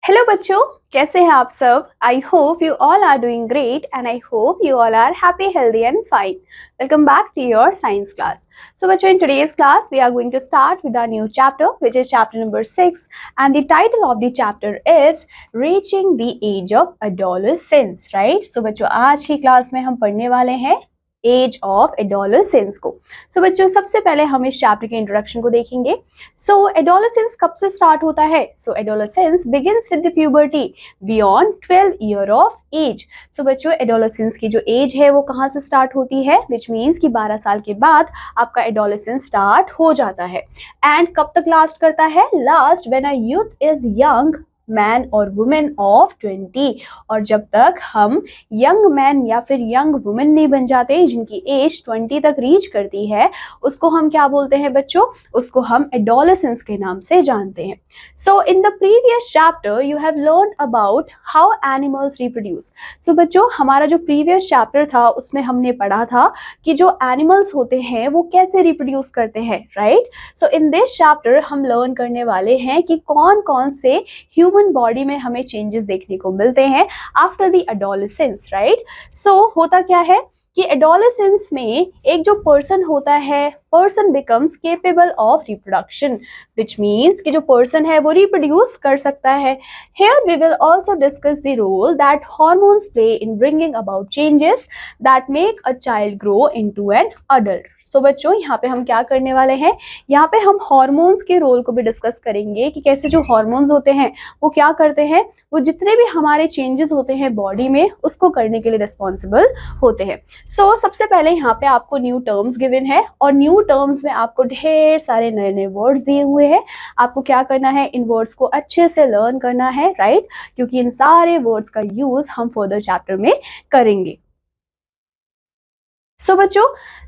Hello बच्चों, कैसे हैं आप सब। I hope you all are doing great and I hope you all are happy healthy and fine. Welcome back to your science class. So बच्चों, in today's class we are going to start with our new chapter, which is chapter number 6, and the title of the chapter is reaching the age of adolescence, right? So बच्चों, आज की class में हम पढ़ने वाले हैं as of adolescence को। सो बच्चों, सबसे पहले हम इस चैप्टर के इंट्रोडक्शन को देखेंगे। सो एडोलेसेंस कब से स्टार्ट होता है? So adolescence begins with the puberty beyond 12 year of age. So बच्चों, एडोलेसेंस की जो एज है वो कहाँ से स्टार्ट होती है? विच मीन्स कि 12 साल के बाद आपका एडोलेसेंस स्टार्ट हो जाता है। एंड कब तक लास्ट करता है? Last when a youth is young man और वुमेन ऑफ 20। और जब तक हम यंग मैन या फिर यंग वुमेन नहीं बन जाते जिनकी एज 20 तक रीच करती है, उसको हम क्या बोलते हैं बच्चों? उसको हम एडोलेसेंस के नाम से जानते हैं। So in the previous chapter you have learn about how animals reproduce. So बच्चों, हमारा जो प्रीवियस चैप्टर था उसमें हमने पढ़ा था कि जो एनिमल्स होते हैं वो कैसे रिप्रोड्यूस करते हैं, right? So in this chapter हम लर्न करने वाले हैं कि कौन कौन से ह्यूमन बॉडी में हमें चेंजेस देखने को मिलते हैं आफ्टर द एडोलेसेंस, राइट? सो होता क्या है कि एडोलेसेंस में एक जो पर्सन होता है, person becomes capable of reproduction, which means कि जो पर्सन है वो रिप्रोड्यूस कर सकता है। Here we will also discuss the role that hormones play in bringing about changes that make a child grow into an adult. सो बच्चों, यहाँ पे हम क्या करने वाले हैं? यहाँ पे हम हार्मोन्स के रोल को भी डिस्कस करेंगे कि कैसे जो हार्मोन्स होते हैं वो क्या करते हैं, वो जितने भी हमारे चेंजेस होते हैं बॉडी में उसको करने के लिए रिस्पॉन्सिबल होते हैं। सो सबसे पहले यहाँ पे आपको न्यू टर्म्स गिवन है और न्यू टर्म्स में आपको ढेर सारे नए नए वर्ड्स दिए हुए हैं। आपको क्या करना है? इन वर्ड्स को अच्छे से लर्न करना है, राइट? क्योंकि इन सारे वर्ड्स का यूज हम फर्दर चैप्टर में करेंगे। सो बच्चों,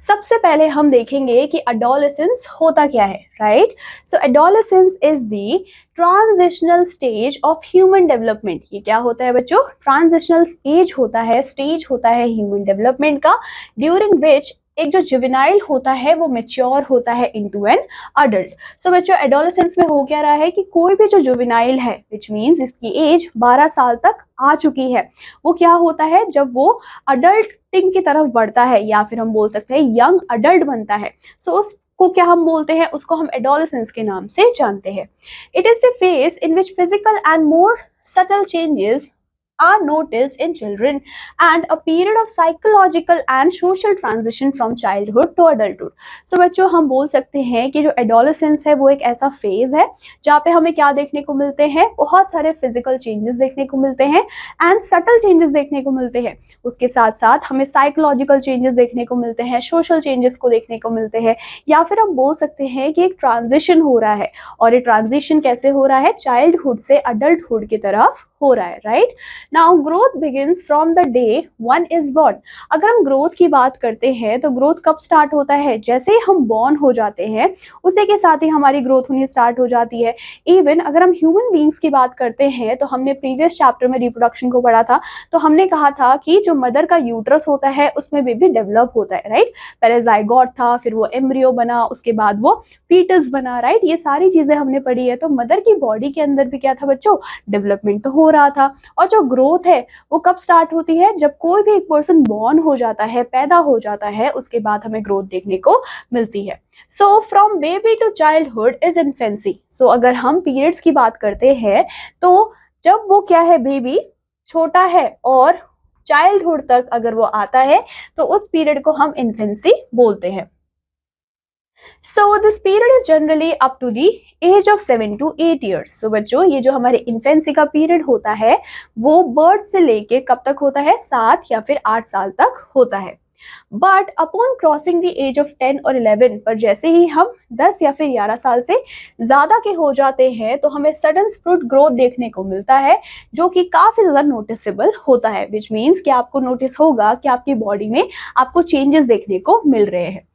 सबसे पहले हम देखेंगे कि एडोलेसेंस होता क्या है, right? So adolescence is the transitional stage of human development. ये क्या होता है बच्चों? ट्रांजिशनल एज होता है, स्टेज होता है ह्यूमन डेवलपमेंट का, ड्यूरिंग विच एक जो जुवेनाइल होता है वो मैच्योर होता है इनटू एन अडल्ट। सो बच्चों, एडोलेसेंस में हो क्या रहा है कि कोई भी जो जुवेनाइल है, विच मीन्स जिसकी एज 12 साल तक आ चुकी है, वो क्या होता है जब वो अडल्टिंग की तरफ बढ़ता है या फिर हम बोल सकते हैं यंग अडल्ट बनता है, सो उसको क्या हम बोलते हैं? उसको हम एडोलेसेंस के नाम से जानते हैं। It is the phase in which physical and more subtle changes are noticed in children and a period of psychological and social transition from childhood to adulthood. So बच्चों, हम बोल सकते हैं कि जो एडोलेसेंस है वो एक ऐसा फेज है जहाँ पे हमें क्या देखने को मिलते हैं? बहुत सारे फिजिकल चेंजेस देखने को मिलते हैं एंड सटल चेंजेस देखने को मिलते हैं। उसके साथ साथ हमें साइकोलॉजिकल चेंजेस देखने को मिलते हैं, सोशल चेंजेस को देखने को मिलते हैं, या फिर हम बोल सकते हैं कि एक ट्रांजिशन हो रहा है। और ये ट्रांजिशन कैसे हो रहा है? चाइल्डहुड से अडल्टहुड की तरफ हो रहा है, right? Now growth begins from the day one is born. अगर हम ग्रोथ की बात करते हैं तो ग्रोथ कब स्टार्ट होता है? जैसे ही हम बॉर्न हो जाते हैं उसी के साथ ही हमारी ग्रोथ होनी स्टार्ट हो जाती है। इवन अगर हम ह्यूमन बींग्स की बात करते हैं तो हमने प्रीवियस चैप्टर में रिप्रोडक्शन को पढ़ा था, तो हमने कहा था कि जो मदर का यूट्रस होता है उसमें बेबी डेवलप होता है, राइट? पहले जाइगोट था, फिर वो एम्ब्रियो बना, उसके बाद वो फीटस बना, राइट? ये सारी चीजें हमने पढ़ी है। तो मदर की बॉडी के अंदर भी क्या था बच्चों? डेवलपमेंट तो हो रहा था। और जो ग्रोथ है वो कब स्टार्ट होती है? जब कोई भी एक पर्सन बॉर्न हो जाता है, पैदा हो जाता है, उसके बाद हमें ग्रोथ देखने को मिलती है। So from baby to childhood is infancy. So अगर हम पीरियड्स की बात करते हैं तो जब वो क्या है, बेबी छोटा है और चाइल्डहुड तक अगर वो आता है तो उस पीरियड को हम इन्फेंसी बोलते हैं। So this period is generally up to the age of 7 to 8 years. So बच्चों, ये जो हमारे इन्फेंसी का पीरियड होता है वो बर्थ से लेके कब तक होता है? 7 या फिर 8 साल तक होता है। But upon crossing the age of 10 और 11 पर जैसे ही हम 10 या फिर 11 साल से ज्यादा के हो जाते हैं तो हमें सडन स्प्रुट ग्रोथ देखने को मिलता है, जो कि काफी ज्यादा नोटिसेबल होता है, विच मीन्स कि आपको नोटिस होगा कि आपकी बॉडी में आपको चेंजेस देखने को मिल रहे हैं।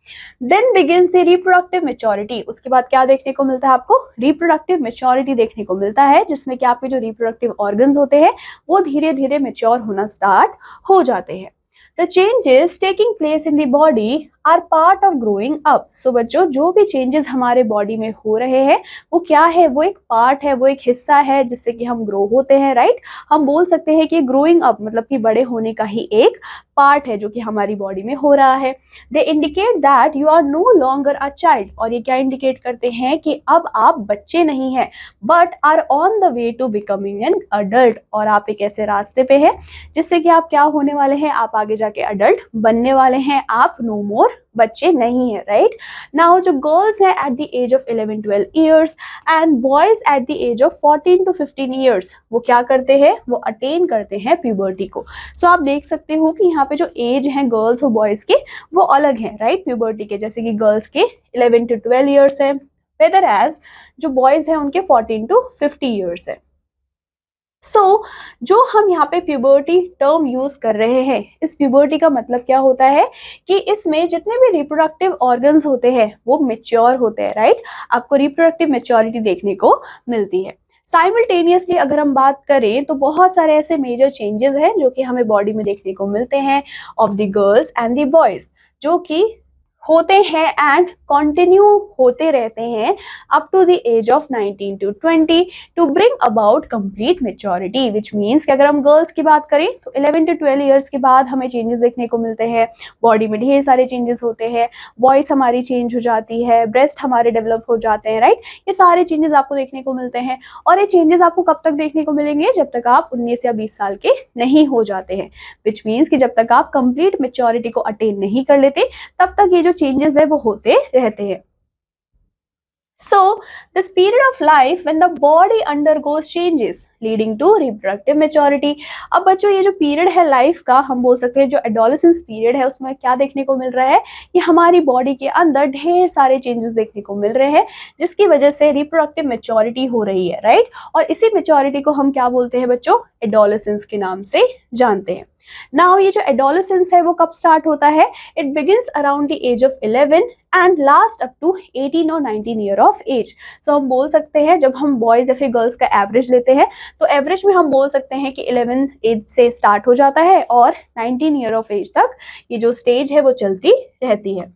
Then begins the reproductive maturity. उसके बाद क्या देखने को मिलता है आपको? रिप्रोडक्टिव मेच्योरिटी देखने को मिलता है, जिसमें कि आपके जो रिप्रोडक्टिव ऑर्गन्स होते हैं वो धीरे धीरे मेच्योर होना स्टार्ट हो जाते हैं। The changes taking place in the body are part of growing up. So बच्चों, जो भी चेंजेस हमारे बॉडी में हो रहे हैं वो क्या है, वो एक पार्ट है, वो एक हिस्सा है जिससे कि हम ग्रो होते हैं, राइट। हम बोल सकते हैं कि ग्रोइंग अप मतलब कि बड़े होने का ही एक पार्ट है जो कि हमारी बॉडी में हो रहा है। They indicate that you are no longer a child. और ये क्या इंडिकेट करते हैं कि अब आप बच्चे नहीं हैं but are on the way to becoming an adult. और आप एक ऐसे रास्ते पे हैं जिससे कि आप क्या होने वाले हैं, आप आगे जाके अडल्ट बनने वाले हैं, आप नो मोर बच्चे नहीं है, राइट। नाउ जो गर्ल्स हैं at the age of 11-12 years and boys at the age of 14 to 15 years, वो क्या करते हैं, वो अटेन करते हैं प्यूबर्टी को। सो आप देख सकते हो कि यहाँ पे जो एज है गर्ल्स और बॉयज के वो अलग है, राइट, प्यूबर्टी के। जैसे कि गर्ल्स के 11 to 12 ईयर्स है, वेदर एज जो बॉयज हैं उनके 14 to 50 ईयर्स है। जो हम यहाँ पे प्यूबर्टी टर्म यूज कर रहे हैं, इस प्यूबर्टी का मतलब क्या होता है कि इसमें जितने भी रिप्रोडक्टिव ऑर्गन्स होते हैं वो मेच्योर होते हैं, राइट। आपको रिप्रोडक्टिव मेच्योरिटी देखने को मिलती है। साइमल्टेनियसली अगर हम बात करें तो बहुत सारे ऐसे मेजर चेंजेस हैं जो कि हमें बॉडी में देखने को मिलते हैं of the girls and the boys, जो कि होते हैं एंड कंटिन्यू होते रहते हैं up to the age of 19 to 20 to bring about complete maturity. Which means कि अगर हम गर्ल्स की बात करें तो 11 to 12 ईयर्स के बाद हमें चेंजेस देखने को मिलते हैं, बॉडी में ढेर सारे चेंजेस होते हैं, वॉइस हमारी चेंज हो जाती है, ब्रेस्ट हमारे डेवलप हो जाते हैं, राइट। ये सारे चेंजेस आपको देखने को मिलते हैं और ये चेंजेस आपको कब तक देखने को मिलेंगे, जब तक आप 19 या 20 साल के नहीं हो जाते हैं। विच मीन्स कि जब तक आप कंप्लीट मेच्योरिटी को अटेन नहीं कर लेते तब तक ये जो चेंजेस है वो होते रहते हैं। So, this period of life when the body undergoes changes leading to reproductive maturity। अब बच्चों ये जो पीरियड है लाइफ का, हम बोल सकते हैं जो एडोलेसेंस पीरियड है, उसमें क्या देखने को मिल रहा है कि हमारी बॉडी के अंदर ढेर सारे चेंजेस देखने को मिल रहे हैं जिसकी वजह से रिप्रोडक्टिव मेच्योरिटी हो रही है, राइट। और इसी मेच्योरिटी को हम क्या बोलते हैं बच्चों, एडोलेसेंस के नाम से जानते हैं। नाउ ये जो एडोलेसेंस है वो कब स्टार्ट होता है, it begins around the age of 11 and last up to 18 और 19 ईयर ऑफ एज। सो हम बोल सकते हैं जब हम बॉयज या फिर गर्ल्स का एवरेज लेते हैं तो एवरेज में हम बोल सकते हैं कि 11 एज से स्टार्ट हो जाता है और 19 ईयर ऑफ एज तक ये जो स्टेज है वो चलती रहती है।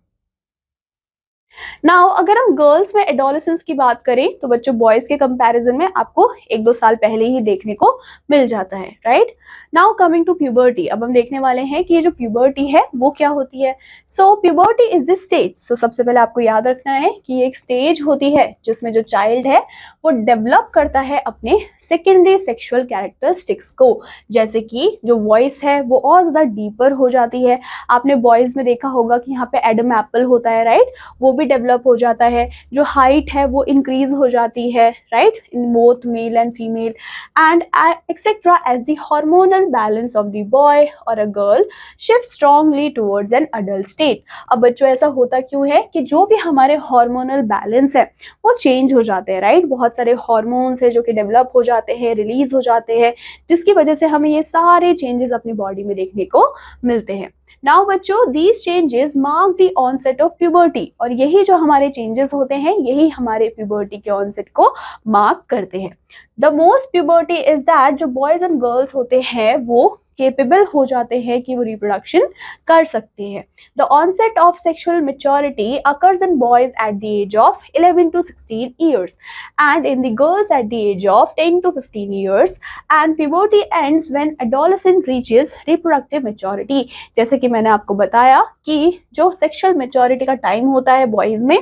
नाउ अगर हम गर्ल्स में एडोलेसेंस की बात करें तो बच्चों बॉयज के कंपैरिजन में आपको 1-2 साल पहले ही देखने को मिल जाता है, right. Now coming to puberty, अब हम देखने वाले हैं कि ये जो प्यूबर्टी है वो क्या होती है। सो प्यूबर्टी इज द स्टेज। सो सबसे पहले आपको याद रखना है कि ये एक स्टेज होती है जिसमें जो चाइल्ड है वो डेवलप करता है अपने सेकेंडरी सेक्सुअल कैरेक्टरिस्टिक्स को, जैसे कि जो वॉइस है वो और ज्यादा डीपर हो जाती है। आपने बॉयज में देखा होगा कि यहाँ पे एडम एप्पल होता है, राइट, वो भी डेवलप हो जाता है, जो हाइट है वो इंक्रीज हो जाती है, right, in both male and female and etcetera as the hormonal balance of the boy और a girl shift strongly towards an adult state. अब बच्चों ऐसा होता क्यों है कि जो भी हमारे हार्मोनल बैलेंस है वो चेंज हो जाते हैं, राइट। बहुत सारे हार्मोन्स है जो कि डेवलप हो जाते हैं, रिलीज हो जाते हैं, जिसकी वजह से हमें ये सारे चेंजेस अपनी बॉडी में देखने को मिलते हैं। नाउ बच्चों these changes mark the onset of puberty, और यही जो हमारे चेंजेस होते हैं यही हमारे प्यूबर्टी के ऑनसेट को मार्क करते हैं। The most puberty is that जो बॉयज एंड गर्ल्स होते हैं वो केपेबल हो जाते हैं कि वो रिप्रोडक्शन कर सकते हैं। The onset of sexual maturity occurs in boys at the age of 11 to 16 years and in the girls at the age of 10 to 15 years and puberty ends when adolescent reaches reproductive maturity. जैसे कि मैंने आपको बताया कि जो sexual maturity का time होता है बॉयज में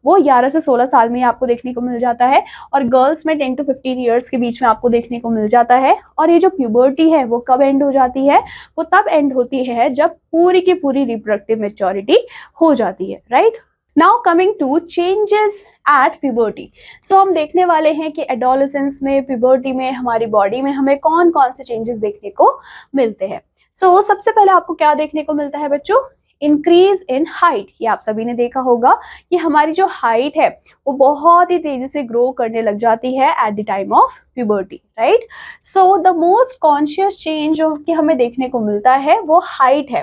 वो 11 से 16 साल में आपको देखने को मिल जाता है और गर्ल्स में 10 to 15 ईयर्स के बीच में आपको देखने को मिल जाता है। और ये जो प्यूबर्टी है वो कब एंड हो जाती है, वो तब एंड होती है जब पूरी की पूरी रिप्रोडक्टिव मेच्योरिटी हो जाती है, right. Now coming to changes at puberty. So हम देखने वाले हैं कि एडोलेसेंस में, प्यूबर्टी में, हमारी बॉडी में हमें कौन कौन से चेंजेस देखने को मिलते हैं। सो सबसे पहले आपको क्या देखने को मिलता है बच्चों, इंक्रीज इन हाइट। ये आप सभी ने देखा होगा कि हमारी जो हाइट है वो बहुत ही तेजी से ग्रो करने लग जाती है at the time of puberty, right. So the most conscious change जो कि हमें देखने को मिलता है वो हाइट है,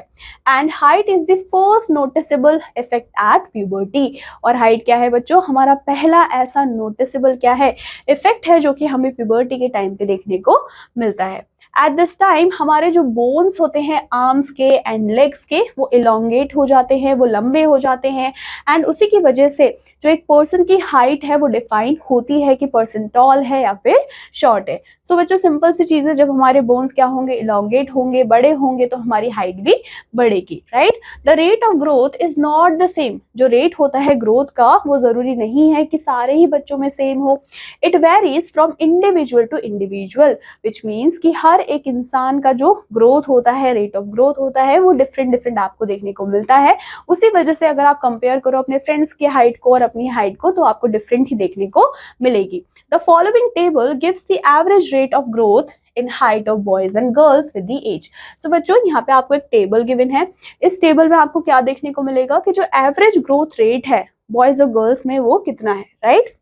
and height is the first noticeable effect at puberty. और हाइट क्या है बच्चों, हमारा पहला ऐसा नोटिसेबल क्या है, इफेक्ट है जो कि हमें प्यूबर्टी के टाइम पे देखने को मिलता है। एट दिस टाइम हमारे जो बोन्स होते हैं आर्म्स के एंड लेग्स के, वो इलोंगेट हो जाते हैं, वो लंबे हो जाते हैं, एंड उसी की वजह से जो एक पर्सन की हाइट है वो डिफाइन होती है कि पर्सन टॉल है या फिर शॉर्ट है। सो बच्चों सिंपल सी चीज है, जब हमारे बोन्स क्या होंगे, इलोंगेट होंगे, बड़े होंगे, तो हमारी हाइट भी बढ़ेगी, right. The rate of growth is not the same. जो रेट होता है ग्रोथ का वो जरूरी नहीं है कि सारे ही बच्चों में सेम हो। It varies from individual to individual, which means कि हर एक इंसान का जो ग्रोथ होता है, रेट ऑफ ग्रोथ होता है, वो डिफरेंट डिफरेंट आपको देखने को मिलता है। उसी वजह से अगर आप कंपेयर करो अपने फ्रेंड्स की हाइट को और अपनी हाइट को, तो आपको डिफरेंट ही देखने को मिलेगी। The following table gives the average rate of growth in height of boys and girls with the age. So बच्चों यहाँ पे आपको एक टेबल गिवन है। इस टेबल में आपको क्या देखने को मिलेगा कि जो एवरेज ग्रोथ रेट है बॉयज और गर्ल्स में वो कितना है, राइट।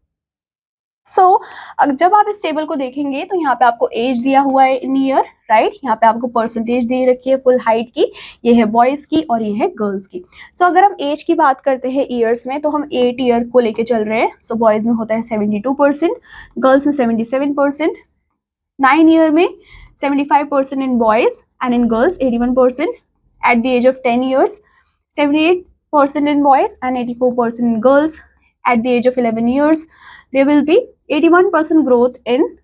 सो जब आप इस टेबल को देखेंगे तो यहाँ पे आपको एज दिया हुआ है इन ईयर, राइट। यहाँ पे आपको परसेंटेज दे रखी है फुल हाइट की, ये है बॉयज की और ये है गर्ल्स की। सो अगर हम एज की बात करते हैं ईयर्स में, तो हम 8 ईयर को लेके चल रहे हैं। सो बॉयज में होता है 72%, गर्ल्स में 77%, 9 ईयर में 75% in boys and in girls 81%, at the age of 10 years 78% in boys and 84% in girls. At the age of 11 years, there will be 81% growth in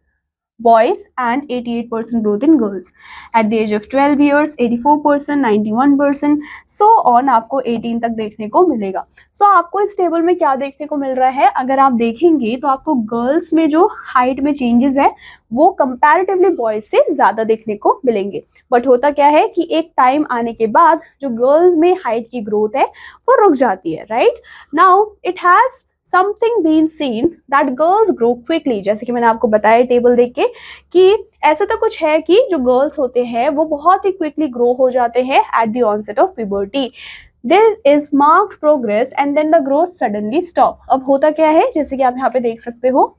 boys and 88% growth in girls. At the age of 12 years, 84%, 91%, so on आपको 18 तक देखने को मिलेगा। So आपको इस table में क्या देखने को मिल रहा है, अगर आप देखेंगे तो आपको गर्ल्स में जो हाइट में चेंजेस है वो कंपैरेटिवली बॉयज से ज़्यादा देखने को मिलेंगे। बट होता क्या है कि एक टाइम आने के बाद जो गर्ल्स में हाइट की ग्रोथ है वो रुक जाती है, right. Now it has something been seen that girls grow quickly, जैसे कि मैंने आपको बताया टेबल देख के कि ऐसा तो कुछ है कि जो गर्ल्स होते हैं वो बहुत ही क्विकली ग्रो हो जाते हैं at the onset of puberty. There is marked progress and then the growth suddenly stop। अब होता क्या है, जैसे कि आप यहाँ पे देख सकते हो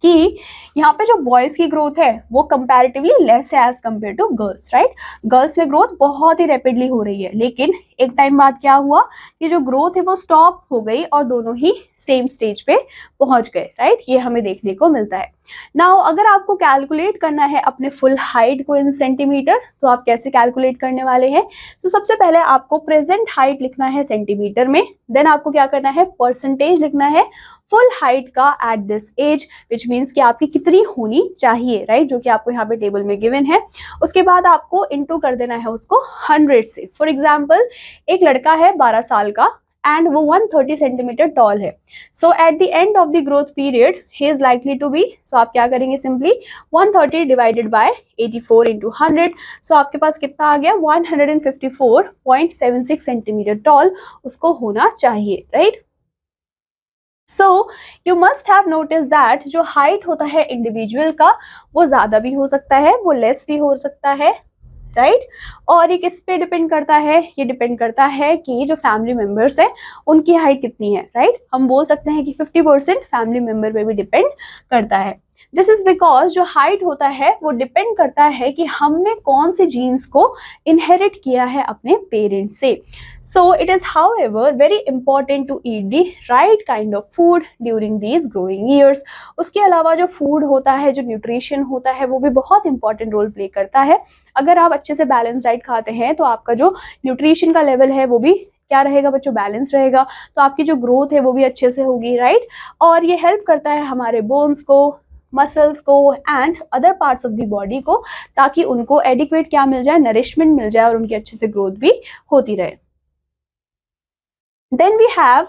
कि यहाँ पे जो बॉयज की ग्रोथ है वो कंपैरेटिवली लेस है as compare to girls, right. Girls में ग्रोथ बहुत ही रैपिडली हो रही है, लेकिन एक टाइम बाद क्या हुआ कि जो ग्रोथ है वो स्टॉप हो गई और दोनों ही सेम स्टेज पे पहुंच गए, राइट। ये हमें देखने को मिलता है। नाउ अगर आपको कैलकुलेट करना है अपने फुल हाइट को इन सेंटीमीटर, तो आप कैसे कैलकुलेट करने वाले हैं, तो सबसे पहले आपको प्रेजेंट हाइट लिखना है सेंटीमीटर में, देन आपको क्या करना है, परसेंटेज लिखना है फुल हाइट का at this age, which means कि आपकी कितनी होनी चाहिए, राइट, जो कि आपको यहाँ पे टेबल में गिवन है। उसके बाद आपको इनटू कर देना है उसको 100 से। फॉर एग्जाम्पल एक लड़का है 12 साल का एंड वो 130 सेंटीमीटर टॉल है। So at the end of the growth period he is likely to be, so आप क्या करेंगे, simply 130 divided by 84 into 100। So आपके पास कितना आ गया, 154.76 सेंटीमीटर टॉल उसको होना चाहिए, right. So you must have notice that जो हाइट होता है इंडिविजुअल का वो ज़्यादा भी हो सकता है, वो लेस भी हो सकता है, राइट। और ये किस पे डिपेंड करता है, ये डिपेंड करता है कि जो फैमिली मेंबर्स है उनकी हाइट कितनी है, राइट। हम बोल सकते हैं कि 50% फैमिली मेंबर पे भी डिपेंड करता है। दिस इज बिकॉज जो हाइट होता है वो डिपेंड करता है कि हमने कौन से जीन्स को इनहेरिट किया है अपने पेरेंट्स से। So it is however very important to eat the right kind of food during these growing years। उसके अलावा जो फूड होता है, जो न्यूट्रिशन होता है, वो भी बहुत इंपॉर्टेंट रोल प्ले करता है। अगर आप अच्छे से बैलेंस डाइट खाते हैं तो आपका जो न्यूट्रिशन का लेवल है वो भी क्या रहेगा बच्चों, बैलेंस रहेगा, तो आपकी जो ग्रोथ है वो भी अच्छे से होगी, राइट। और ये हेल्प करता है हमारे बोन्स को, मसल्स को and other parts of the body को, ताकि उनको एडिक्वेट क्या मिल जाए, नरिशमेंट मिल जाए और उनकी अच्छे से ग्रोथ भी होती रहे। Then we have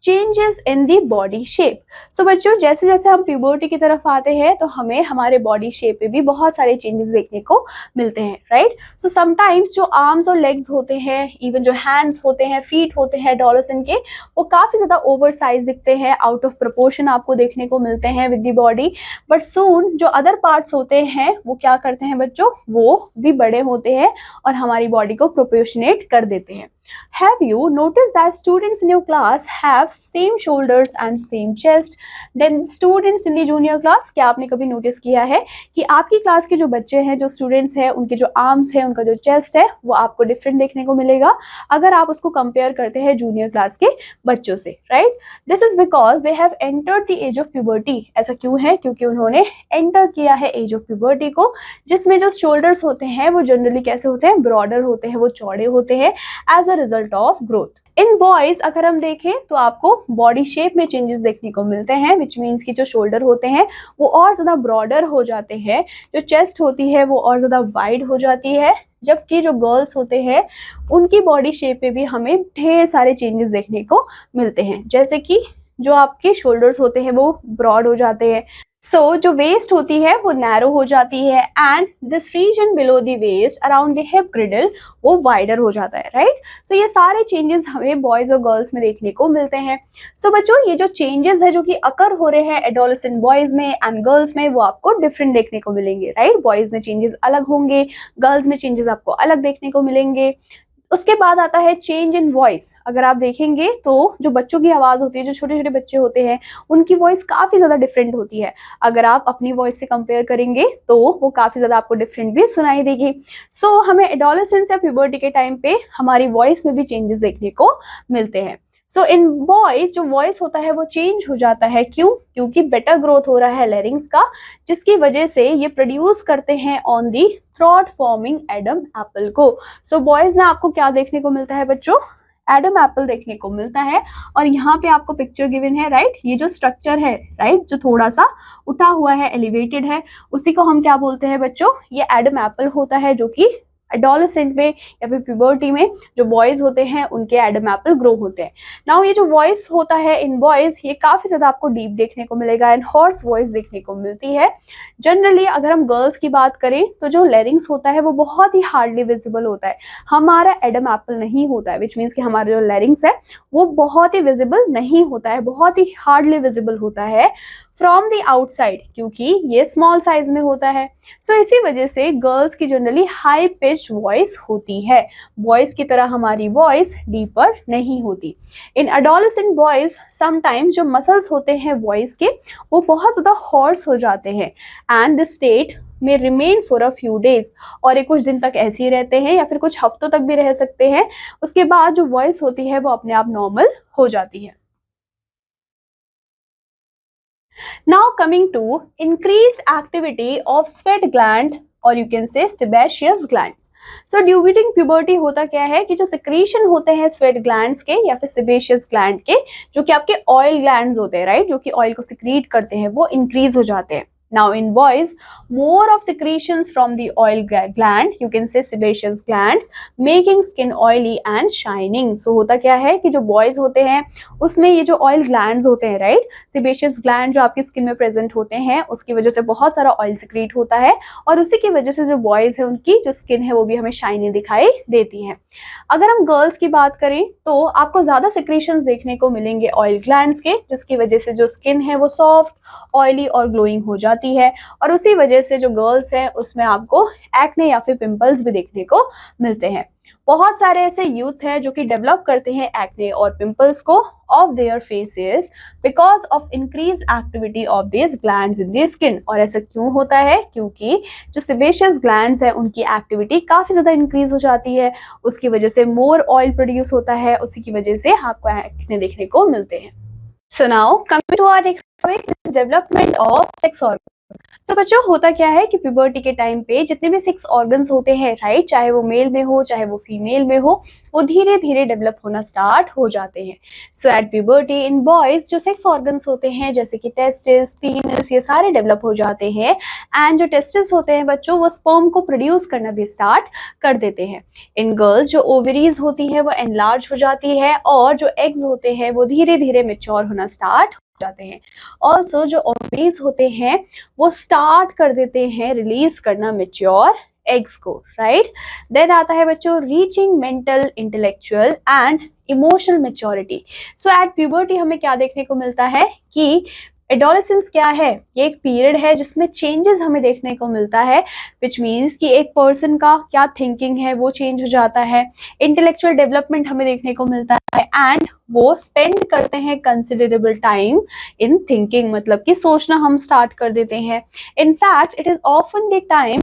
changes in the body shape। So बच्चों जैसे जैसे हम प्यूबर्टी की तरफ आते हैं तो हमें हमारे बॉडी शेप पे भी बहुत सारे चेंजेस देखने को मिलते हैं, राइट। सो समटाइम्स जो आर्म्स और लेग्स होते हैं, इवन जो हैंड्स होते हैं, फीट होते हैं एडोलेसेंट के, वो काफ़ी ज़्यादा ओवर साइज दिखते हैं, आउट ऑफ प्रोपोर्शन आपको देखने को मिलते हैं with the body. But soon जो अदर पार्ट्स होते हैं वो क्या करते हैं बच्चों, वो भी बड़े होते हैं और हमारी बॉडी को प्रोपोर्शनेट कर देते हैं। Have you noticed that students in your class have same shoulders and same chest than students in the junior class? क्या आपने कभी नोटिस किया है कि आपकी क्लास के जो बच्चे हैं, जो स्टूडेंट्स हैं, उनके जो आर्म्स हैं, उनका जो चेस्ट है, वो आपको डिफरेंट देखने को मिलेगा अगर आप उसको कंपेयर करते हैं जूनियर क्लास के बच्चों से, right? This is because they have entered the age of puberty. ऐसा क्यों है? क्योंकि उन्होंने एंटर किया है एज ऑफ प्यूबर्टी को, जिसमें जो शोल्डर्स होते हैं वो जनरली कैसे होते हैं? ब्रॉडर होते हैं, वो चौड़े होते हैं as a result of growth. In boys अगर हम देखें तो आपको बॉडी शेप में चेंजेस देखने को मिलते हैं, विच मीन्स की जो शोल्डर होते हैं वो और ज्यादा ब्रॉडर हो जाते हैं, जो चेस्ट होती है वो और ज्यादा वाइड हो जाती है, जबकि जो गर्ल्स होते हैं उनकी बॉडी शेप में भी हमें ढेर सारे चेंजेस देखने को मिलते हैं, जैसे कि जो आपके शोल्डर्स होते हैं वो ब्रॉड हो जाते हैं, जो वेस्ट होती है वो नैरो हो जाती है, and this region below the waist around the hip girdle वो वाइडर हो जाता है, राइट? ये सारे चेंजेस हमें बॉयज और गर्ल्स में देखने को मिलते हैं। बच्चों, ये जो चेंजेस है जो कि अकर हो रहे हैं एडोलेसेंट बॉयज में एंड गर्ल्स में, वो आपको डिफरेंट देखने को मिलेंगे, राइट? बॉयज में चेंजेस अलग होंगे, गर्ल्स में चेंजेस आपको अलग देखने को मिलेंगे। उसके बाद आता है चेंज इन वॉइस। अगर आप देखेंगे तो जो बच्चों की आवाज होती है, जो छोटे छोटे बच्चे होते हैं, उनकी वॉइस काफी ज्यादा डिफरेंट होती है। अगर आप अपनी वॉइस से कंपेयर करेंगे तो वो काफी ज्यादा आपको डिफरेंट भी सुनाई देगी। हमें एडोलेसेंस या प्यूबर्टी के टाइम पे हमारी वॉइस में भी चेंजेस देखने को मिलते हैं। इन बॉयज जो वॉइस होता है वो चेंज हो जाता है। क्यों? क्योंकि बेटर ग्रोथ हो रहा है लेरिंग्स का, जिसकी वजह से ये प्रोड्यूस करते हैं on the throat forming Adam Apple को। बॉयज में आपको क्या देखने को मिलता है बच्चों? एडम एप्पल देखने को मिलता है। और यहाँ पे आपको पिक्चर गिवन है, राइट? ये जो स्ट्रक्चर है, राइट, जो थोड़ा सा उठा हुआ है, एलिवेटेड है, उसी को हम क्या बोलते हैं बच्चों? ये एडम एप्पल होता है, जो कि एडोलेसेंट में या फिर प्यूबर्टी में जो बॉयज होते हैं उनके एडम एप्पल ग्रो होते हैं। नाउ ये जो वॉइस होता है इन बॉयज, ये काफी ज्यादा आपको डीप देखने को मिलेगा एंड हॉर्स वॉइस देखने को मिलती है। जनरली अगर हम गर्ल्स की बात करें तो जो लेरिंग्स होता है वो बहुत ही हार्डली विजिबल होता है, हमारा एडम एप्पल नहीं होता है, विच मीन्स कि हमारा जो लेरिंग्स है वो बहुत ही विजिबल नहीं होता है, बहुत ही हार्डली विजिबल होता है फ्रॉम द आउटसाइड, क्योंकि ये स्मॉल साइज में होता है। इसी वजह से गर्ल्स की जनरली हाई पिच वॉइस होती है, बॉयज की तरह हमारी वॉइस डीपर नहीं होती। इन एडोलेसेंट बॉयज समटाइम्स जो मसल्स होते हैं वॉइस के वो बहुत ज्यादा हॉर्स हो जाते हैं एंड दिस स्टेट में remain for a few days, और ये कुछ दिन तक ऐसे ही रहते हैं या फिर कुछ हफ्तों तक भी रह सकते हैं। उसके बाद जो वॉइस होती है वो अपने आप नॉर्मल हो जाती है। Now coming to increased activity of sweat gland or you can say sebaceous glands. During puberty होता क्या है कि जो secretion होते हैं sweat glands के या फिर sebaceous gland के, जो कि आपके oil glands होते हैं, right, जो कि oil को secrete करते हैं, वो increase हो जाते हैं। Now in boys, more of secretions from the oil gland, you can say sebaceous glands, making skin oily and shining. होता क्या है कि जो boys होते हैं उसमें ये जो oil glands होते हैं, right, sebaceous gland जो आपकी skin में present होते हैं, उसकी वजह से बहुत सारा oil secrete होता है, और उसी की वजह से जो boys है उनकी जो skin है वो भी हमें shiny दिखाई देती है। अगर हम गर्ल्स की बात करें तो आपको ज्यादा secretions देखने को मिलेंगे oil glands के, जिसकी वजह से जो skin है वो soft, oily और glowing हो जाती है, और उसी वजह से जो गर्ल्स है उसमें आपको एक्ने या फिर पिंपल्स भी देखने को मिलते हैं। बहुत सारे ऐसे यूथ हैं जो कि डेवलप करते हैं एक्ने और पिंपल्स को of their faces because of increase activity of this glands in the skin. और ऐसा क्यों होता है? क्योंकि जो सेबेशियस ग्लैंड्स है उनकी एक्टिविटी काफी ज्यादा इंक्रीज हो जाती है, उसकी वजह से मोर ऑयल प्रोड्यूस होता है, उसी की वजह से आपको एक्ने देखने को मिलते हैं। So now coming to our next topic, development of sex organ. बच्चों, होता क्या है कि प्यूबर्टी के टाइम पे जितने भी सेक्स ऑर्गन्स होते हैं, राइट, चाहे वो मेल में हो चाहे वो फीमेल में हो, वो धीरे धीरे डेवलप होना स्टार्ट हो जाते हैं। एट प्यूबर्टी इन बॉयज जो सेक्स ऑर्गन्स होते हैं जैसे कि टेस्टिस, पीनस, ये सारे डेवलप हो जाते हैं, एंड जो टेस्टिस होते हैं बच्चों वो स्पर्म को प्रोड्यूस करना भी स्टार्ट कर देते हैं। इन गर्ल्स जो ओवरीज होती है वो एनलार्ज हो जाती है, और जो एग्स होते हैं वो धीरे धीरे मैच्योर होना स्टार्ट जाते हैं। ऑल्सो जो ओवरीज होते हैं वो स्टार्ट कर देते हैं रिलीज करना मैच्योर एग्स को, राइट। देन आता है बच्चों reaching mental, intellectual and emotional maturity. At puberty हमें क्या देखने को मिलता है कि एडोलेसेंस क्या है? ये एक पीरियड है जिसमें चेंजेस हमें देखने को मिलता है, विच मीन्स कि एक पर्सन का क्या थिंकिंग है वो चेंज हो जाता है, इंटेलेक्चुअल डेवलपमेंट हमें देखने को मिलता है, एंड वो स्पेंड करते हैं कंसिडरेबल टाइम इन थिंकिंग, मतलब कि सोचना हम स्टार्ट कर देते हैं। In fact it is often the time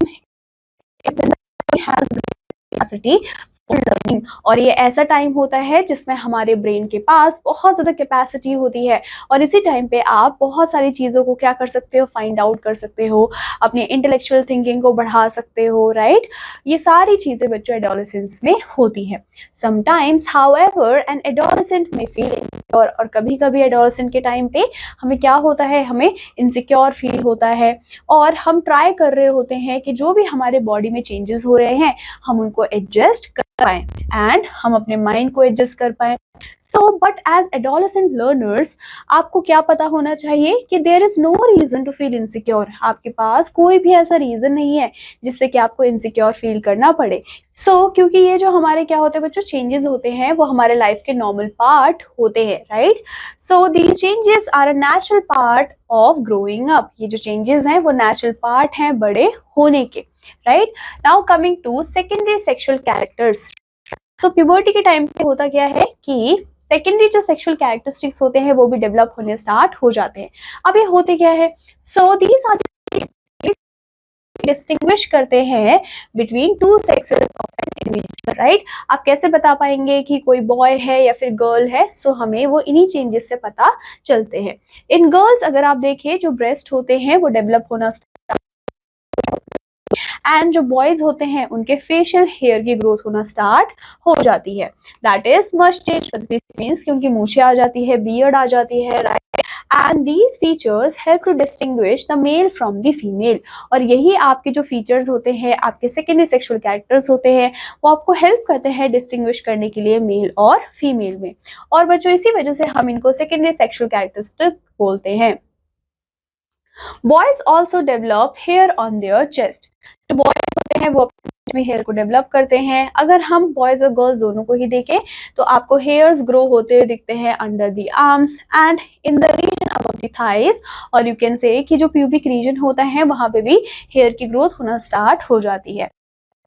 has capacity for learning, और ये ऐसा टाइम होता है जिसमें हमारे ब्रेन के पास बहुत ज़्यादा कैपेसिटी होती है, और इसी टाइम पे आप बहुत सारी चीज़ों को क्या कर सकते हो, फाइंड आउट कर सकते हो, अपने इंटेलेक्चुअल थिंकिंग को बढ़ा सकते हो, राइट। ये सारी चीज़ें बच्चों एडोलेसेंस में होती है। समटाइम्स हाउएवर एन एडोलेसेंट में फील इनसिक्योर, और कभी कभी एडोलेसेंट के टाइम पे हमें क्या होता है, हमें इनसिक्योर फील होता है, और हम ट्राई कर रहे होते हैं कि जो भी हमारे बॉडी में चेंजेस हो रहे हैं हम उनको एडजस्ट कर पाए एंड हम अपने माइंड को एडजस्ट कर पाए। So but as adolescent learners आपको क्या पता होना चाहिए कि there is no reason to feel insecure, आपके पास कोई भी ऐसा रीजन नहीं है जिससे कि आपको इनसिक्योर फील करना पड़े। क्योंकि ये जो हमारे क्या होते हैं बच्चों, चेंजेस होते हैं, वो हमारे लाइफ के नॉर्मल पार्ट होते हैं, right. So these changes are a natural part of growing up, ये जो चेंजेस हैं वो नेचुरल पार्ट हैं बड़े होने के, right. Now coming to secondary sexual characters. तो प्यूबर्टी के टाइम पे होता क्या है कि सेकेंडरी जो सेक्सुअल कैरेक्टरिस्टिक्स होते हैं वो भी डेवलप होने स्टार्ट हो जाते हैं। अब ये होते क्या है, दीज आर डिस्टिंग्विश करते हैं between two sexes of an individual, right. आप कैसे बता पाएंगे कि कोई बॉय है या फिर गर्ल है? हमें वो इन्हीं चेंजेस से पता चलते हैं। इन गर्ल्स अगर आप देखें, जो ब्रेस्ट होते हैं वो डेवलप होना, एंड जो बॉयज होते हैं उनके फेशियल हेयर की ग्रोथ होना स्टार्ट हो जाती है, दैट इज मस्टेच, मींस कि उनकी मूछें आ जाती है, बियर्ड आ जाती है, right. And these features help to distinguish the male from the female, और यही आपके जो फीचर्स होते हैं, आपके सेकेंडरी सेक्सुअल कैरेक्टर्स होते हैं, वो आपको हेल्प करते हैं डिस्टिंग्विश करने के लिए मेल और फीमेल में। और बच्चों इसी वजह से हम इनको सेकेंडरी सेक्सुअल कैरेक्टरिस्टिक बोलते हैं। Boys also develop hair on their chest, जो बॉयज होते हैं वो अपने हेयर को डेवलप करते हैं। अगर हम बॉयज और गर्ल्स दोनों को ही देखें तो आपको हेयर्स ग्रो होते हुए दिखते हैं under the arms and in the region above the thighs, और यू कैन से कि जो प्यूबिक रीजन होता है वहां पे भी हेयर की ग्रोथ होना स्टार्ट हो जाती है।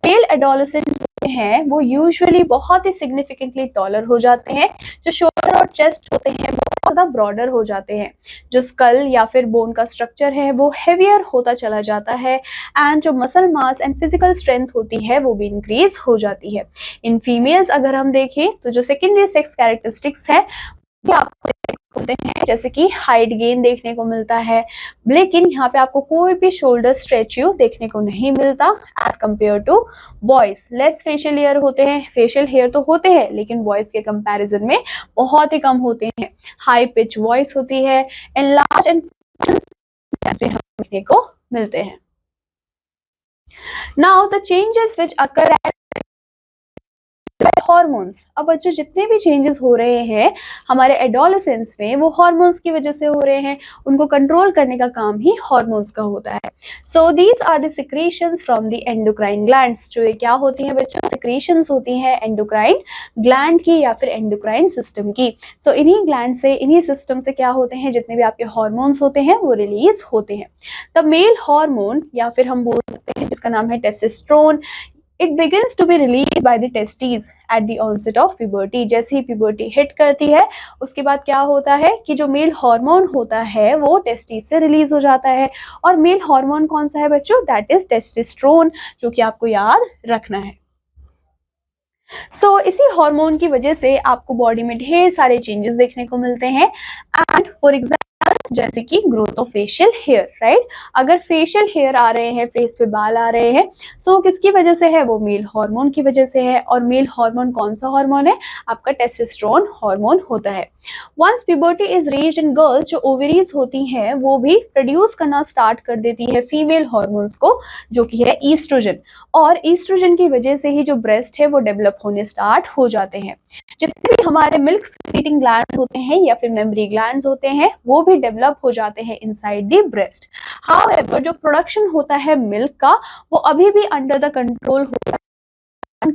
मेल एडोलेसेंट हैं वो यूजुअली बहुत ही सिग्निफिकेंटली टॉलर हो जाते हैं, जो शोल्डर और चेस्ट होते हैं वो ज्यादा ब्रॉडर हो जाते हैं, जो स्कल या फिर बोन का स्ट्रक्चर है वो हेवियर होता चला जाता है, एंड जो muscle mass and physical strength होती है वो भी इंक्रीज हो जाती है। इन फीमेल्स अगर हम देखें तो जो सेकेंडरी सेक्स कैरेक्टरिस्टिक्स है आपको होते हैं, जैसे कि हाइट गेन देखने को मिलता है, लेकिन यहाँ पे आपको कोई भी शोल्डर स्ट्रेच्यू देखने को नहीं मिलता as compare to boys. Less facial hair होते हैं, फेशियल हेयर तो होते हैं लेकिन बॉयज के कंपैरिजन में बहुत ही कम होते हैं। हाई पिच वॉइस होती है, एनलार्ज एंड देखने को मिलते हैं। Now the changes which occur at hormones. अब बच्चों जितने भी चेंजेस हो रहे हैं हमारे एडोलेसेंस में वो हॉर्मोन्स की वजह से हो रहे हैं, उनको कंट्रोल करने का काम ही हॉर्मोन्स का होता है। So these are the secretions from the endocrine glands, जो ये क्या होती हैं बच्चों, सिक्रीशंस होती हैं एंडोक्राइन ग्लैंड की या फिर एंडोक्राइन सिस्टम की। इन्हीं ग्लैंड से, इन्हीं सिस्टम से क्या होते हैं, जितने भी आपके हॉर्मोन्स होते हैं वो रिलीज होते हैं। द मेल हार्मोन या फिर हम बोल सकते हैं जिसका नाम है testosterone, it begins to be released by the testes at the onset of puberty। जैसे ही puberty हिट करती है उसके बाद क्या होता है कि जो मेल हार्मोन होता है वो टेस्टिस से रिलीज हो जाता है। और मेल हार्मोन कौन सा है बच्चों, दैट इज टेस्टोस्टेरोन, जो कि आपको याद रखना है। इसी हार्मोन की वजह से आपको बॉडी में ढेर सारे चेंजेस देखने को मिलते हैं, एंड फॉर एग्जाम्पल जैसे कि growth of facial hair, right. अगर फेशियल हेयर आ रहे हैं, फेस पे बाल आ रहे हैं, किसकी वजह से है, वो मेल हार्मोन की वजह से है। और मेल हार्मोन कौन सा हार्मोन है, आपका टेस्टोस्टेरोन हार्मोन होता है। Once puberty is reached in girls, जो ओवरीज होती हैं वो भी प्रोड्यूस करना स्टार्ट कर देती है फीमेल हार्मोन्स को, जो कि है ईस्ट्रोजन, और ईस्ट्रोजन की वजह से ही जो ब्रेस्ट है वो डेवलप होने स्टार्ट हो जाते हैं। जितने भी हमारे मिल्क सेक्रेटिंग ग्लैंड्स होते हैं या फिर मेमरी ग्लैंड्स होते हैं वो भी डेवलप हो जाते हैं इनसाइड द ब्रेस्ट। हाउएवर जो प्रोडक्शन होता है मिल्क का वो अभी भी अंडर द कंट्रोल होता है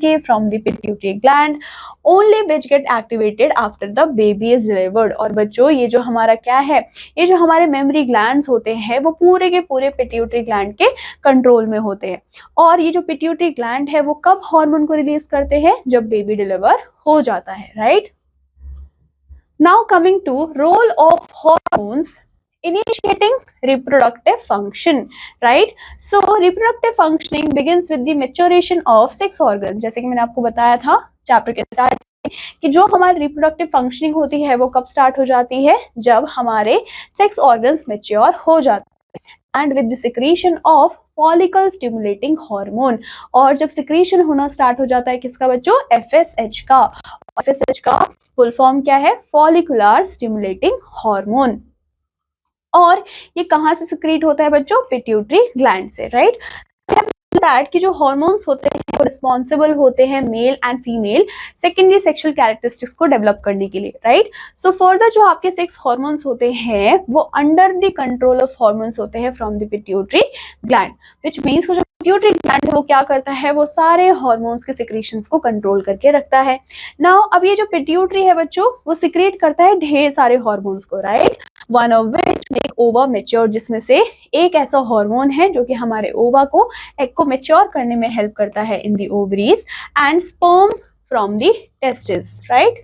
के from the pituitary gland only which get activated after the baby is delivered. और बच्चों ये जो हमारा क्या है, ये जो हमारे मेमोरी ग्लैंड्स होते हैं वो पूरे के पूरे पिट्यूटरी ग्लैंड के कंट्रोल में होते हैं। और ये जो पिट्यूटरी ग्लैंड है वो कब हार्मोन को रिलीज करते हैं, जब बेबी डिलीवर हो जाता है, right. Now coming to role of hormones initiating reproductive function, right? So reproductive functioning begins with the maturation of sex organs। जैसे कि मैंने आपको बताया था चैप्टर के स्टार्ट कि जो हमारी रिप्रोडक्टिव फंक्शनिंग होती है वो कब स्टार्ट हो जाती है, जब हमारे सेक्स ऑर्गन्स मैच्योर हो जाते हैं। And with the secretion of follicle stimulating hormone, और जब सिक्रीशन होना स्टार्ट हो जाता है किसका बच्चों, एफएसएच का। एफएसएच का फुल फॉर्म क्या है, फॉलिकुलर स्टिमुलेटिंग हार्मोन। और ये कहाँ से सिक्रीट होता है बच्चों, पिट्यूटरी ग्लैंड से, राइट। दैट कि जो हार्मोन्स होते हैं वो रिस्पॉन्सिबल होते हैं mail and female secondary sexual characteristics को डेवलप करने के लिए, राइट। सो फर्दर जो आपके सेक्स हार्मोन्स होते हैं वो under the control of hormones होते हैं from the pituitary gland, which means जो पिट्यूटरी ग्लैंड है वो क्या करता है, वो सारे हार्मोन्स के सिक्रीशंस को कंट्रोल करके रखता है। नाउ अब ये जो पिट्यूटरी है बच्चों वो सिक्रेट करता है ढेर सारे हार्मोन्स को, right. One of which make ओवा मैच्योर, जिसमें से एक ऐसा हार्मोन है जो कि हमारे ओवा को, एग को मैच्योर करने में हेल्प करता है in the ovaries and sperm from the testes, right.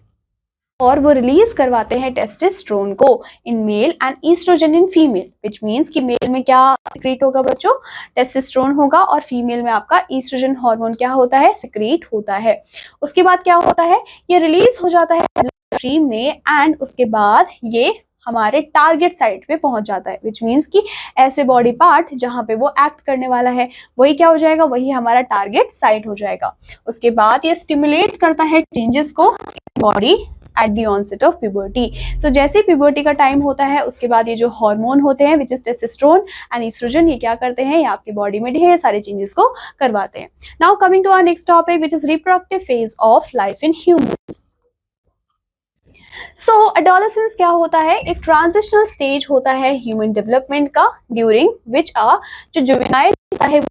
और वो रिलीज करवाते हैं टेस्टोस्टेरोन को in male and oestrogen in female, which means कि मेल में क्या सिक्रीट होगा बच्चों, टेस्टोस्टेरोन होगा, और फीमेल में आपका ईस्ट्रोजन हार्मोन क्या होता है, सिक्रीट होता है। उसके बाद क्या होता है, ये रिलीज हो जाता है ब्लड स्ट्रीम में एंड उसके बाद ये हमारे टारगेट साइट पे पहुंच जाता है, विच मीन्स कि ऐसे बॉडी पार्ट जहां पे वो एक्ट करने वाला है वही क्या हो जाएगा, वही हमारा टारगेट साइट हो जाएगा। उसके बाद ये स्टिमुलेट करता है चेंजेस को body at the onset of puberty. तो जैसे प्यूबर्टी का टाइम होता है उसके बाद ये जो हार्मोन होते हैं which is testosterone and estrogen, ये क्या करते हैं, ये आपकी बॉडी में ढेर सारे चेंजेस को करवाते हैं। Now coming to our next topic which is reproductive phase of life in humans. So adolescence क्या होता है, एक ट्रांजिशनल स्टेज होता है ह्यूमन डेवलपमेंट का, ड्यूरिंग विच जो जुवेनाइल है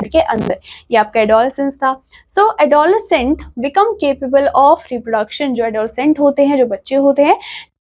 के अंदर, ये आपका एडोलेसेंस था। So adolescent become capable of reproduction, जो एडोलेसेंट होते हैं, जो बच्चे होते हैं,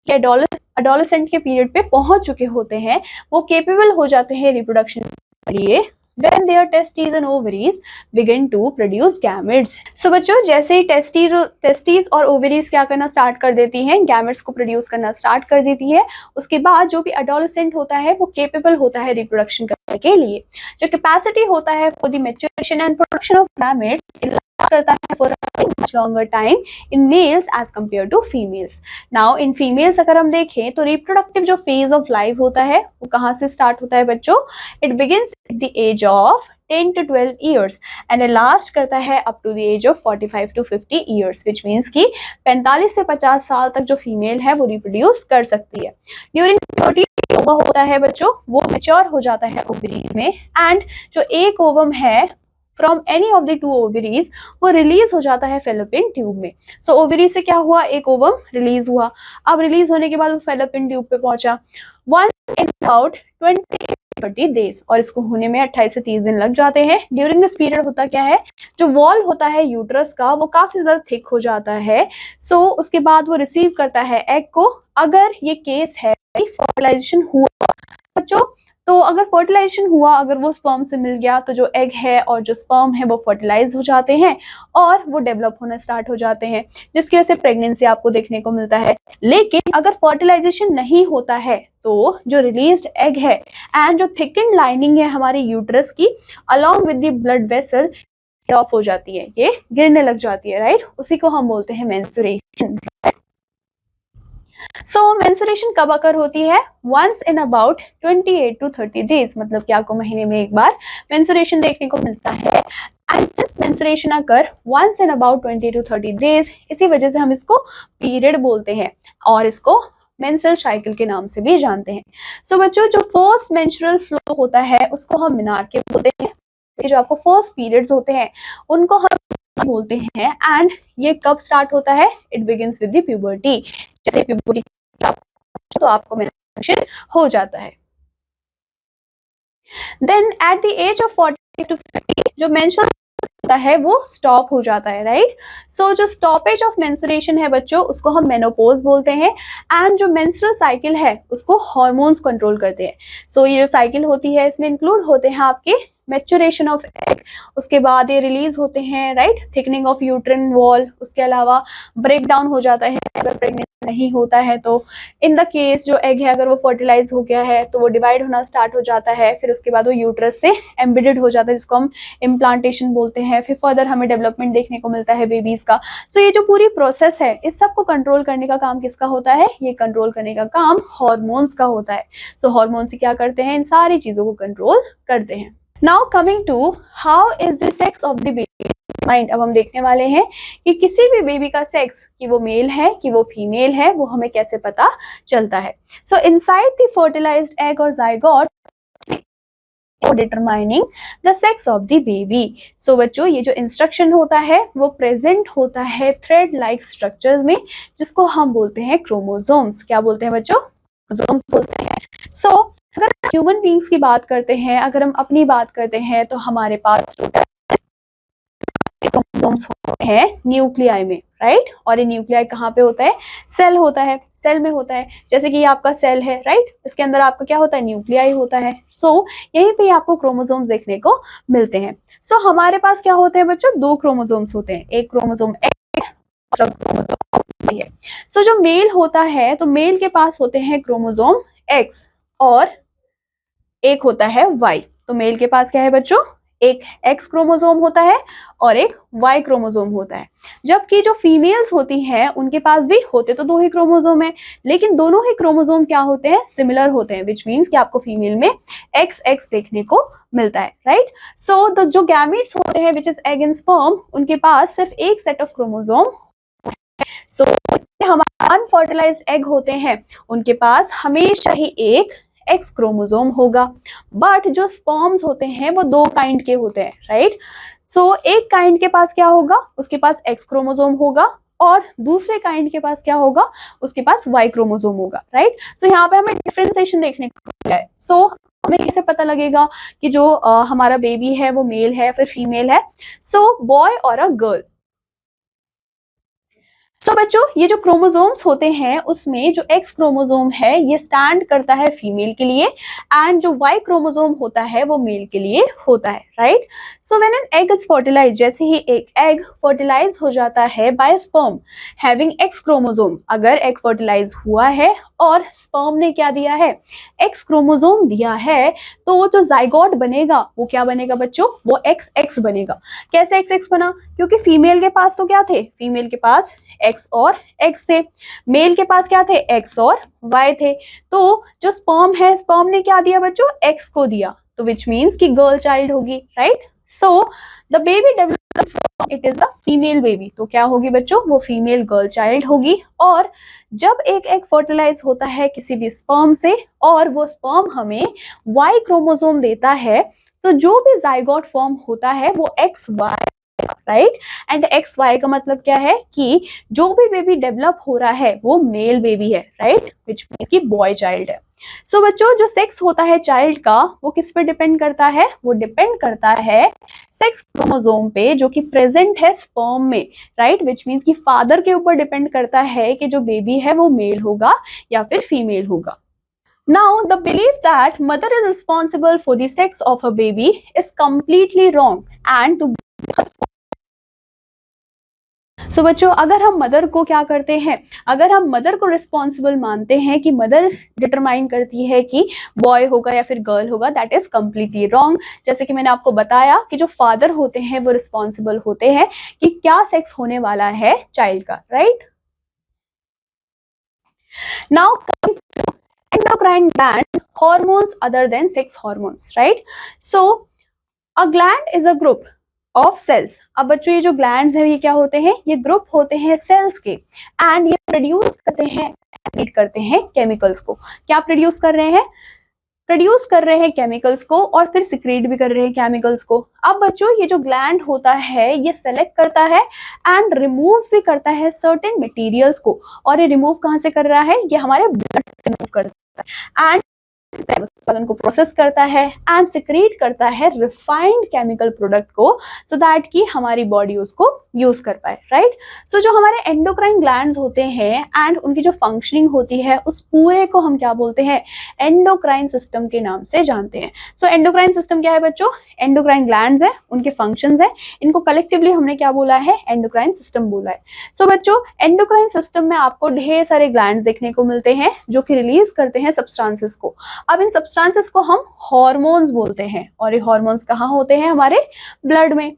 एडोलेसेंट के पीरियड पे पहुंच चुके होते हैं, वो केपेबल हो जाते हैं रिप्रोडक्शन के लिए when their testes and ovaries begin to produce gametes। So बच्चों जैसे ही टेस्टीज और ओवरीज क्या करना स्टार्ट कर देती हैं, गैमेट्स को प्रोड्यूस करना स्टार्ट कर देती है, उसके बाद जो भी एडोलेसेंट होता है वो केपेबल होता है रिप्रोडक्शन करने के लिए। जो कैपेसिटी होता है for the maturation and production of gametes करता है for much longer time in males as compared to females। Now in females अगर हम देखें तो reproductive जो phase of life होता है वो कहाँ से start होता है बच्चों, it begins at the age of 10 to 12 years and it last करता है up to the age of 45 to 50 years, which means कि 45 से 50 साल तक जो फीमेल है वो रिप्रोड्यूस कर सकती है। ड्यूरिंग प्यूबर्टी ओवा होता है बच्चों वो मैच्योर हो जाता है ओवरीज में एंड जो एक ओवम है from any of the two ovaries वो रिलीज हो जाता है फेलोपियन ट्यूब में। सो ओवरी से क्या हुआ, एक ओवम रिलीज हुआ, अब रिलीज होने के बाद वो फेलोपियन ट्यूब पे पहुंचा वंस इन अबाउट 20-30 डेज, और इसको होने में 28 से 30 दिन लग जाते हैं। ड्यूरिंग दिस पीरियड होता क्या है, जो वॉल होता है यूट्रस का वो काफी ज्यादा थिक हो जाता है। सो उसके बाद वो रिसीव करता है एग को। अगर ये केस है फर्टिलाइजेशन हुआ बच्चों, तो अगर फर्टिलाइजेशन हुआ, अगर वो स्पर्म से मिल गया तो जो एग है और जो स्पर्म है वो फर्टिलाइज हो जाते हैं और वो डेवलप होना स्टार्ट हो जाते हैं, जिसकी वजह से प्रेगनेंसी आपको देखने को मिलता है। लेकिन अगर फर्टिलाइजेशन नहीं होता है तो जो रिलीज्ड एग है एंड जो थिकन्ड लाइनिंग है हमारी यूट्रस की along with the blood vessel of हो जाती है, ये गिरने लग जाती है, राइट। उसी को हम बोलते हैं मेंस्ट्रुएशन। सो मेंस्ट्रुएशन कब अकर होती है, once in about 28 to 30 days, मतलब कि आपको महीने में एक बार मेंस्ट्रुएशन देखने को मिलता है। And since menstruation occur once in about 20 to 30 days, इसी वजह से हम इसको पीरियड बोलते हैं और इसको मेंस्ट्रुअल साइकिल के नाम से भी जानते हैं। सो बच्चों जो फर्स्ट मेंस्ट्रुअल फ्लो होता है उसको हम मेनार्के बोलते हैं। ये जो आपको फर्स्ट पीरियड्स होते हैं उनको हम बोलते हैं एंड ये कब स्टार्ट होता है, it begins with the puberty. जैसे प्यूबर्टी तो आपको मेंस्ट्रुएशन हो जाता है। Then at the age of 40 to 50 जो मेंस्ट्रुअल होता है वो स्टॉप हो जाता है, राइट। सो जो स्टॉपेज ऑफ मेंस्ट्रुएशन है बच्चों, उसको हम मेनोपॉज बोलते हैं। एंड जो मेंस्ट्रुअल साइकिल है उसको हार्मोन्स कंट्रोल करते हैं। सो ये जो साइकिल होती है इसमें इंक्लूड होते हैं आपके मैच्योरेशन ऑफ एग, उसके बाद ये रिलीज होते हैं, right, thickening of uterine wall, उसके अलावा ब्रेक डाउन हो जाता है अगर प्रेग्नेंट नहीं होता है तो। इन द केस जो एग है अगर वो फर्टिलाइज हो गया है तो वो डिवाइड होना स्टार्ट हो जाता है, फिर उसके बाद वो यूट्रस से एम्बेडेड हो जाता है, जिसको हम इम्प्लांटेशन बोलते हैं। फिर फर्दर हमें डेवलपमेंट देखने को मिलता है बेबीज का। सो ये जो पूरी प्रोसेस है इस सब को कंट्रोल करने का काम किसका होता है? ये कंट्रोल करने का काम हार्मोन्स का होता है। सो हार्मोन्स क्या करते हैं? इन सारी चीजों को कंट्रोल करते हैं। Now coming to how is the sex of the baby mind. अब हम देखने वाले हैं कि किसी भी बेबी का सेक्स, कि वो मेल है कि वो फीमेल है, वो हमें कैसे पता चलता है। So inside the fertilized egg और zygote determining the sex of the baby. So बच्चों ये जो इंस्ट्रक्शन होता है वो प्रेजेंट होता है थ्रेड लाइक स्ट्रक्चर्स में, जिसको हम बोलते हैं क्रोमोसोम्स। क्या बोलते हैं बच्चों? क्रोमोसोम्स बोलते हैं। सो अगर ह्यूमन बींग्स की बात करते हैं, अगर हम अपनी बात करते हैं, तो हमारे पास क्रोमोसोम्स होते हैं न्यूक्लियाई में, राइट। और ये न्यूक्लियाई कहाँ पे होता है? सेल होता है, सेल में होता है। जैसे कि ये आपका सेल है, राइट, इसके अंदर आपका क्या होता है? न्यूक्लियाई होता है। सो यहीं पे आपको क्रोमोसोम्स देखने को मिलते हैं। सो हमारे पास क्या होते हैं बच्चों? 2 क्रोमोसोम्स होते हैं, एक क्रोमोसोम एक्स, दूसरा क्रोमोसोम है। सो जो मेल होता है तो मेल के पास होते हैं क्रोमोसोम एक्स और एक होता है वाई। तो मेल के पास क्या है बच्चों? एक एक्स क्रोमोसोम होता है और एक वाई क्रोमोसोम होता है। जबकि जो फीमेल्स होती हैं उनके पास भी होते तो 2 ही क्रोमोसोम है, लेकिन दोनों ही क्रोमोसोम क्या होते हैं? सिमिलर होते हैं, विच मीन्स कि आपको फीमेल में एक्स एक्स देखने को मिलता है, राइट। सो जो गैमेट्स होते हैं which is egg and sperm, उनके पास सिर्फ एक सेट ऑफ क्रोमोसोम। सो हमारे अनफर्टिलाइज्ड एग होते हैं उनके पास हमेशा ही एक एक्स क्रोमोसोम होगा। बट जो स्पर्म्स होते हैं वो 2 काइंड के होते हैं, राइट। सो एक काइंड के पास क्या होगा? उसके पास एक्स क्रोमोसोम होगा और दूसरे काइंड के पास क्या होगा? उसके पास वाई क्रोमोसोम होगा, राइट। सो यहाँ पे हमें डिफरेंशिएशन देखने को मिला है। सो हमें कैसे पता लगेगा कि जो हमारा बेबी है वो मेल है फिर फीमेल है? सो बॉय और अ गर्ल। सो बच्चों ये जो क्रोमोसोम्स होते हैं उसमें जो एक्स क्रोमोसोम है ये स्टैंड करता है फीमेल के लिए एंड जो वाई क्रोमोसोम होता है वो मेल के लिए होता है, right. So when an egg is fertilize, जैसे ही एक एग फर्टिलाइज हो जाता है by sperm having X chromosome, अगर एग फर्टिलाइज हुआ है और स्पर्म ने क्या दिया है? एक्स क्रोमोसोम दिया है, तो जो जाइगोट बनेगा वो क्या बनेगा बच्चों? वो एक्स एक्स बनेगा। कैसे एक्स एक्स बना? क्योंकि फीमेल के पास तो क्या थे? फीमेल के पास एक्स और एक्स थे, मेल के पास क्या थे? एक्स और वाई थे। तो जो स्पर्म है, स्पर्म ने क्या दिया बच्चों? एक्स को दिया, तो विच मीन्स कि गर्ल चाइल्ड होगी, right. So the baby develop, it is a female baby, तो क्या होगी बच्चों? वो फीमेल गर्ल चाइल्ड होगी। और जब एक एग फर्टिलाइज होता है किसी भी स्पर्म से और वो स्पर्म हमें वाई क्रोमोसोम देता है, तो जो भी जाइगोट फॉर्म होता है वो X Y, right. And X Y का मतलब क्या है? कि जो भी बेबी डेवलप हो रहा है वो मेल बेबी है, राइट, विच मीन्स कि बॉय चाइल्ड है। सो बच्चों जो सेक्स होता है चाइल्ड का वो किस पे डिपेंड करता है? वो डिपेंड करता है सेक्स क्रोमोसोम पे जो कि प्रेजेंट है स्पर्म में, राइट, विच मीन्स कि फादर के ऊपर डिपेंड करता है कि जो बेबी है वो मेल होगा या फिर फीमेल होगा। Now, the belief that mother is responsible for the sex of a baby is completely wrong and to सो बच्चों अगर हम मदर को क्या करते हैं? अगर हम मदर को रिस्पॉन्सिबल मानते हैं कि मदर डिटरमाइन करती है कि बॉय होगा या फिर गर्ल होगा, दैट इज कम्प्लीटली रॉन्ग। जैसे कि मैंने आपको बताया कि जो फादर होते हैं वो रिस्पॉन्सिबल होते हैं कि क्या सेक्स होने वाला है चाइल्ड का, right. Now endocrine gland hormones other than sex hormones, right? So a gland is a group of cells. अब बच्चों ये जो ग्लैंड्स है ये क्या होते हैं? ये ग्रुप होते हैं सेल्स के एंड ये प्रोड्यूस करते हैं, एक्टिवेट करते हैं केमिकल्स को। क्या प्रोड्यूस कर रहे हैं? प्रोड्यूस कर रहे हैं केमिकल्स को और फिर सिक्रेट भी कर रहे हैं केमिकल्स को। अब बच्चों ये जो ग्लैंड होता है ये सेलेक्ट करता है एंड रिमूव भी करता है सर्टेन मटेरियल्स को। और ये रिमूव कहाँ से कर रहा है? ये हमारे ब्लड से रिमूव करता है एंड उत्पादन को प्रोसेस करता है एंड सिक्रीट करता है रिफाइंड केमिकल प्रोडक्ट को, सो दैट कि हमारी बॉडी उसको यूज कर पाए, राइट। सो जो हमारे एंडोक्राइन ग्लैंड्स होते हैं एंड उनकी जो फंक्शनिंग होती है उस पूरे को हम क्या बोलते हैं, एंडोक्राइन सिस्टम के नाम से जानते हैं। सो एंडोक्राइन सिस्टम क्या है बच्चों, एंडोक्राइन ग्लैंड्स है, उनके फंक्शंस है, इनको कलेक्टिवली हमने क्या बोला है, एंडोक्राइन सिस्टम बोला है। सो बच्चों एंडोक्राइन सिस्टम में आपको ढेर सारे ग्लैंड्स देखने को मिलते हैं जो कि रिलीज करते हैं सब्सटेंसेस को। अब इन सब्सटेंसेस को हम हार्मोन्स बोलते हैं और ये हार्मोन्स कहाँ होते हैं, हमारे ब्लड में।